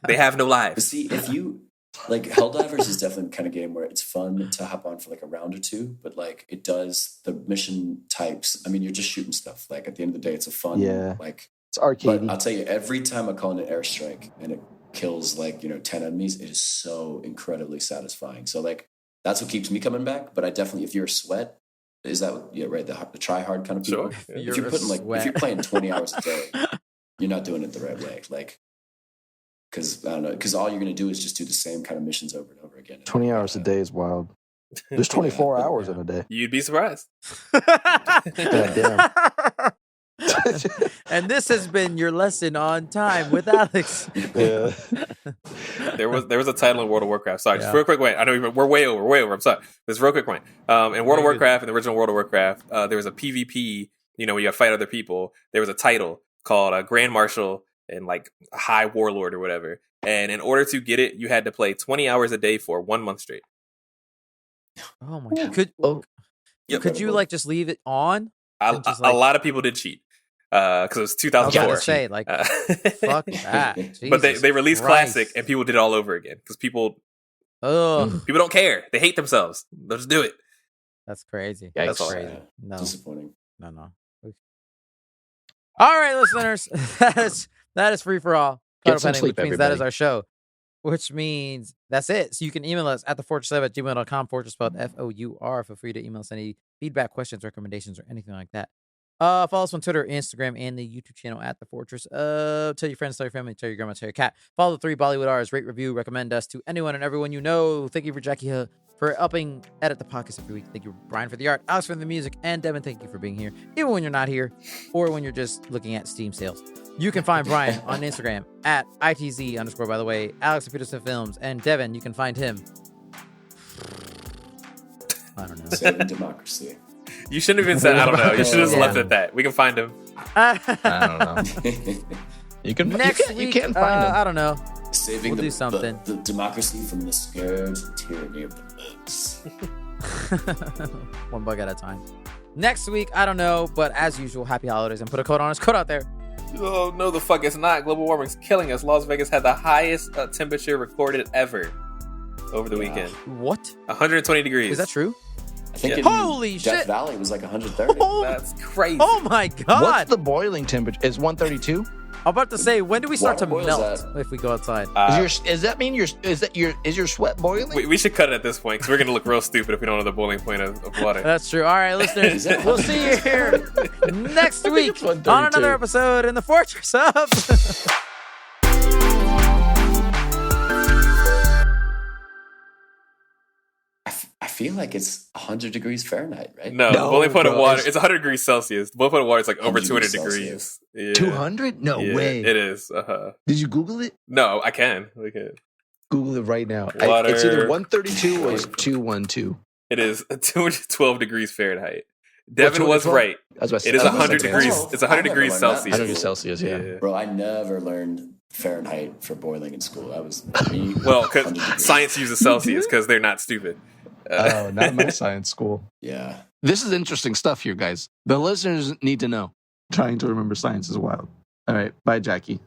They have no lives. But see, if you... Like, Helldivers is definitely the kind of game where it's fun to hop on for like a round or two, but like it does the mission types. I mean, you're just shooting stuff. Like at the end of the day, it's a fun, like it's arcade. But I'll tell you, every time I call in an airstrike and it kills like 10 enemies, it is so incredibly satisfying. So like that's what keeps me coming back. But I definitely, if you're a sweat, is that right? The try hard kind of people. Sure. If you're putting if you're playing 20 hours a day, you're not doing it the right way. Like. Because I don't know. Because all you're going to do is just do the same kind of missions over and over again. 20 hours a day is wild. There's 24 hours in a day. You'd be surprised. Damn. And this has been your lesson on time with Alex. Yeah. There was a title in World of Warcraft. Sorry, just real quick. Wait, I know we're way over. I'm sorry. This real quick point. In World of Warcraft, in the original World of Warcraft, there was a PvP. Where you fight other people. There was a title called Grand Marshal and like High Warlord or whatever. And in order to get it, you had to play 20 hours a day for 1 month straight. Oh my god! Could you like just leave it on? A lot of people did cheat because it was 2004. I was say like, fuck that. But they released Classic and people did it all over again because people don't care. They hate themselves. They'll just do it. That's crazy. Yikes. That's crazy. No, disappointing. No. All right, listeners, that is free for all. Get some sleep, which means everybody. that is our show. Which means that's it. So you can email us at thefortress7@gmail.com, Fortress spelled FOUR. Feel free to email us any feedback, questions, recommendations, or anything like that. Follow us on Twitter, Instagram, and the YouTube channel at The Fortress. Tell your friends, tell your family, tell your grandma, tell your cat. Follow the 3 Bollywood R's, rate, review, recommend us to anyone and everyone you know. Thank you for Jackie Hill for helping edit the podcast every week. Thank you, Brian, for the art, Alex for the music, and Devin, thank you for being here, even when you're not here or when you're just looking at Steam sales. You can find Brian on Instagram at ITZ_, by the way, Alex at Peterson Films, and Devin, you can find him. I don't know. Saving democracy. You shouldn't have even said, I don't know. You should have just left it at that. We can find him. I don't know. You can Next week, you can't find him. I don't know. Saving We'll do something. the democracy from the scared tyranny of the bugs. One bug at a time. Next week, I don't know, but as usual, happy holidays and put a code on us. Code out there. Oh, no, the fuck it's not. Global warming's killing us. Las Vegas had the highest temperature recorded ever over the weekend. What? 120 degrees. Is that true? I think Holy Death shit. Valley was like 130. That's crazy. Oh my god. What's the boiling temperature? Is 132? I'm about to say, when do we start to Water boils melt if we go outside? Does that mean is your sweat boiling? We should cut it at this point because we're going to look real stupid if we don't know the boiling point of water. That's true. All right, listeners, we'll see you here next week on another episode in the Fortress of... I feel like it's 100 degrees Fahrenheit, right? No, the boiling point of water, it's 100 degrees Celsius. The boiling point of water is like over 200 degrees. Yeah. 200? No way. It is. Did you Google it? No, I can. We can. Google it right now. Water. It's either 132 or 212. It is 212 degrees Fahrenheit. Devin was right. It is 100 degrees. It's 100 degrees Celsius. 100 degrees Celsius, yeah. Bro, I never learned Fahrenheit for boiling in school. That was me. Well, because science uses Celsius because they're not stupid. Oh, not my science school. Yeah. This is interesting stuff here, guys. The listeners need to know. Trying to remember science is wild. All right. Bye, Jackie.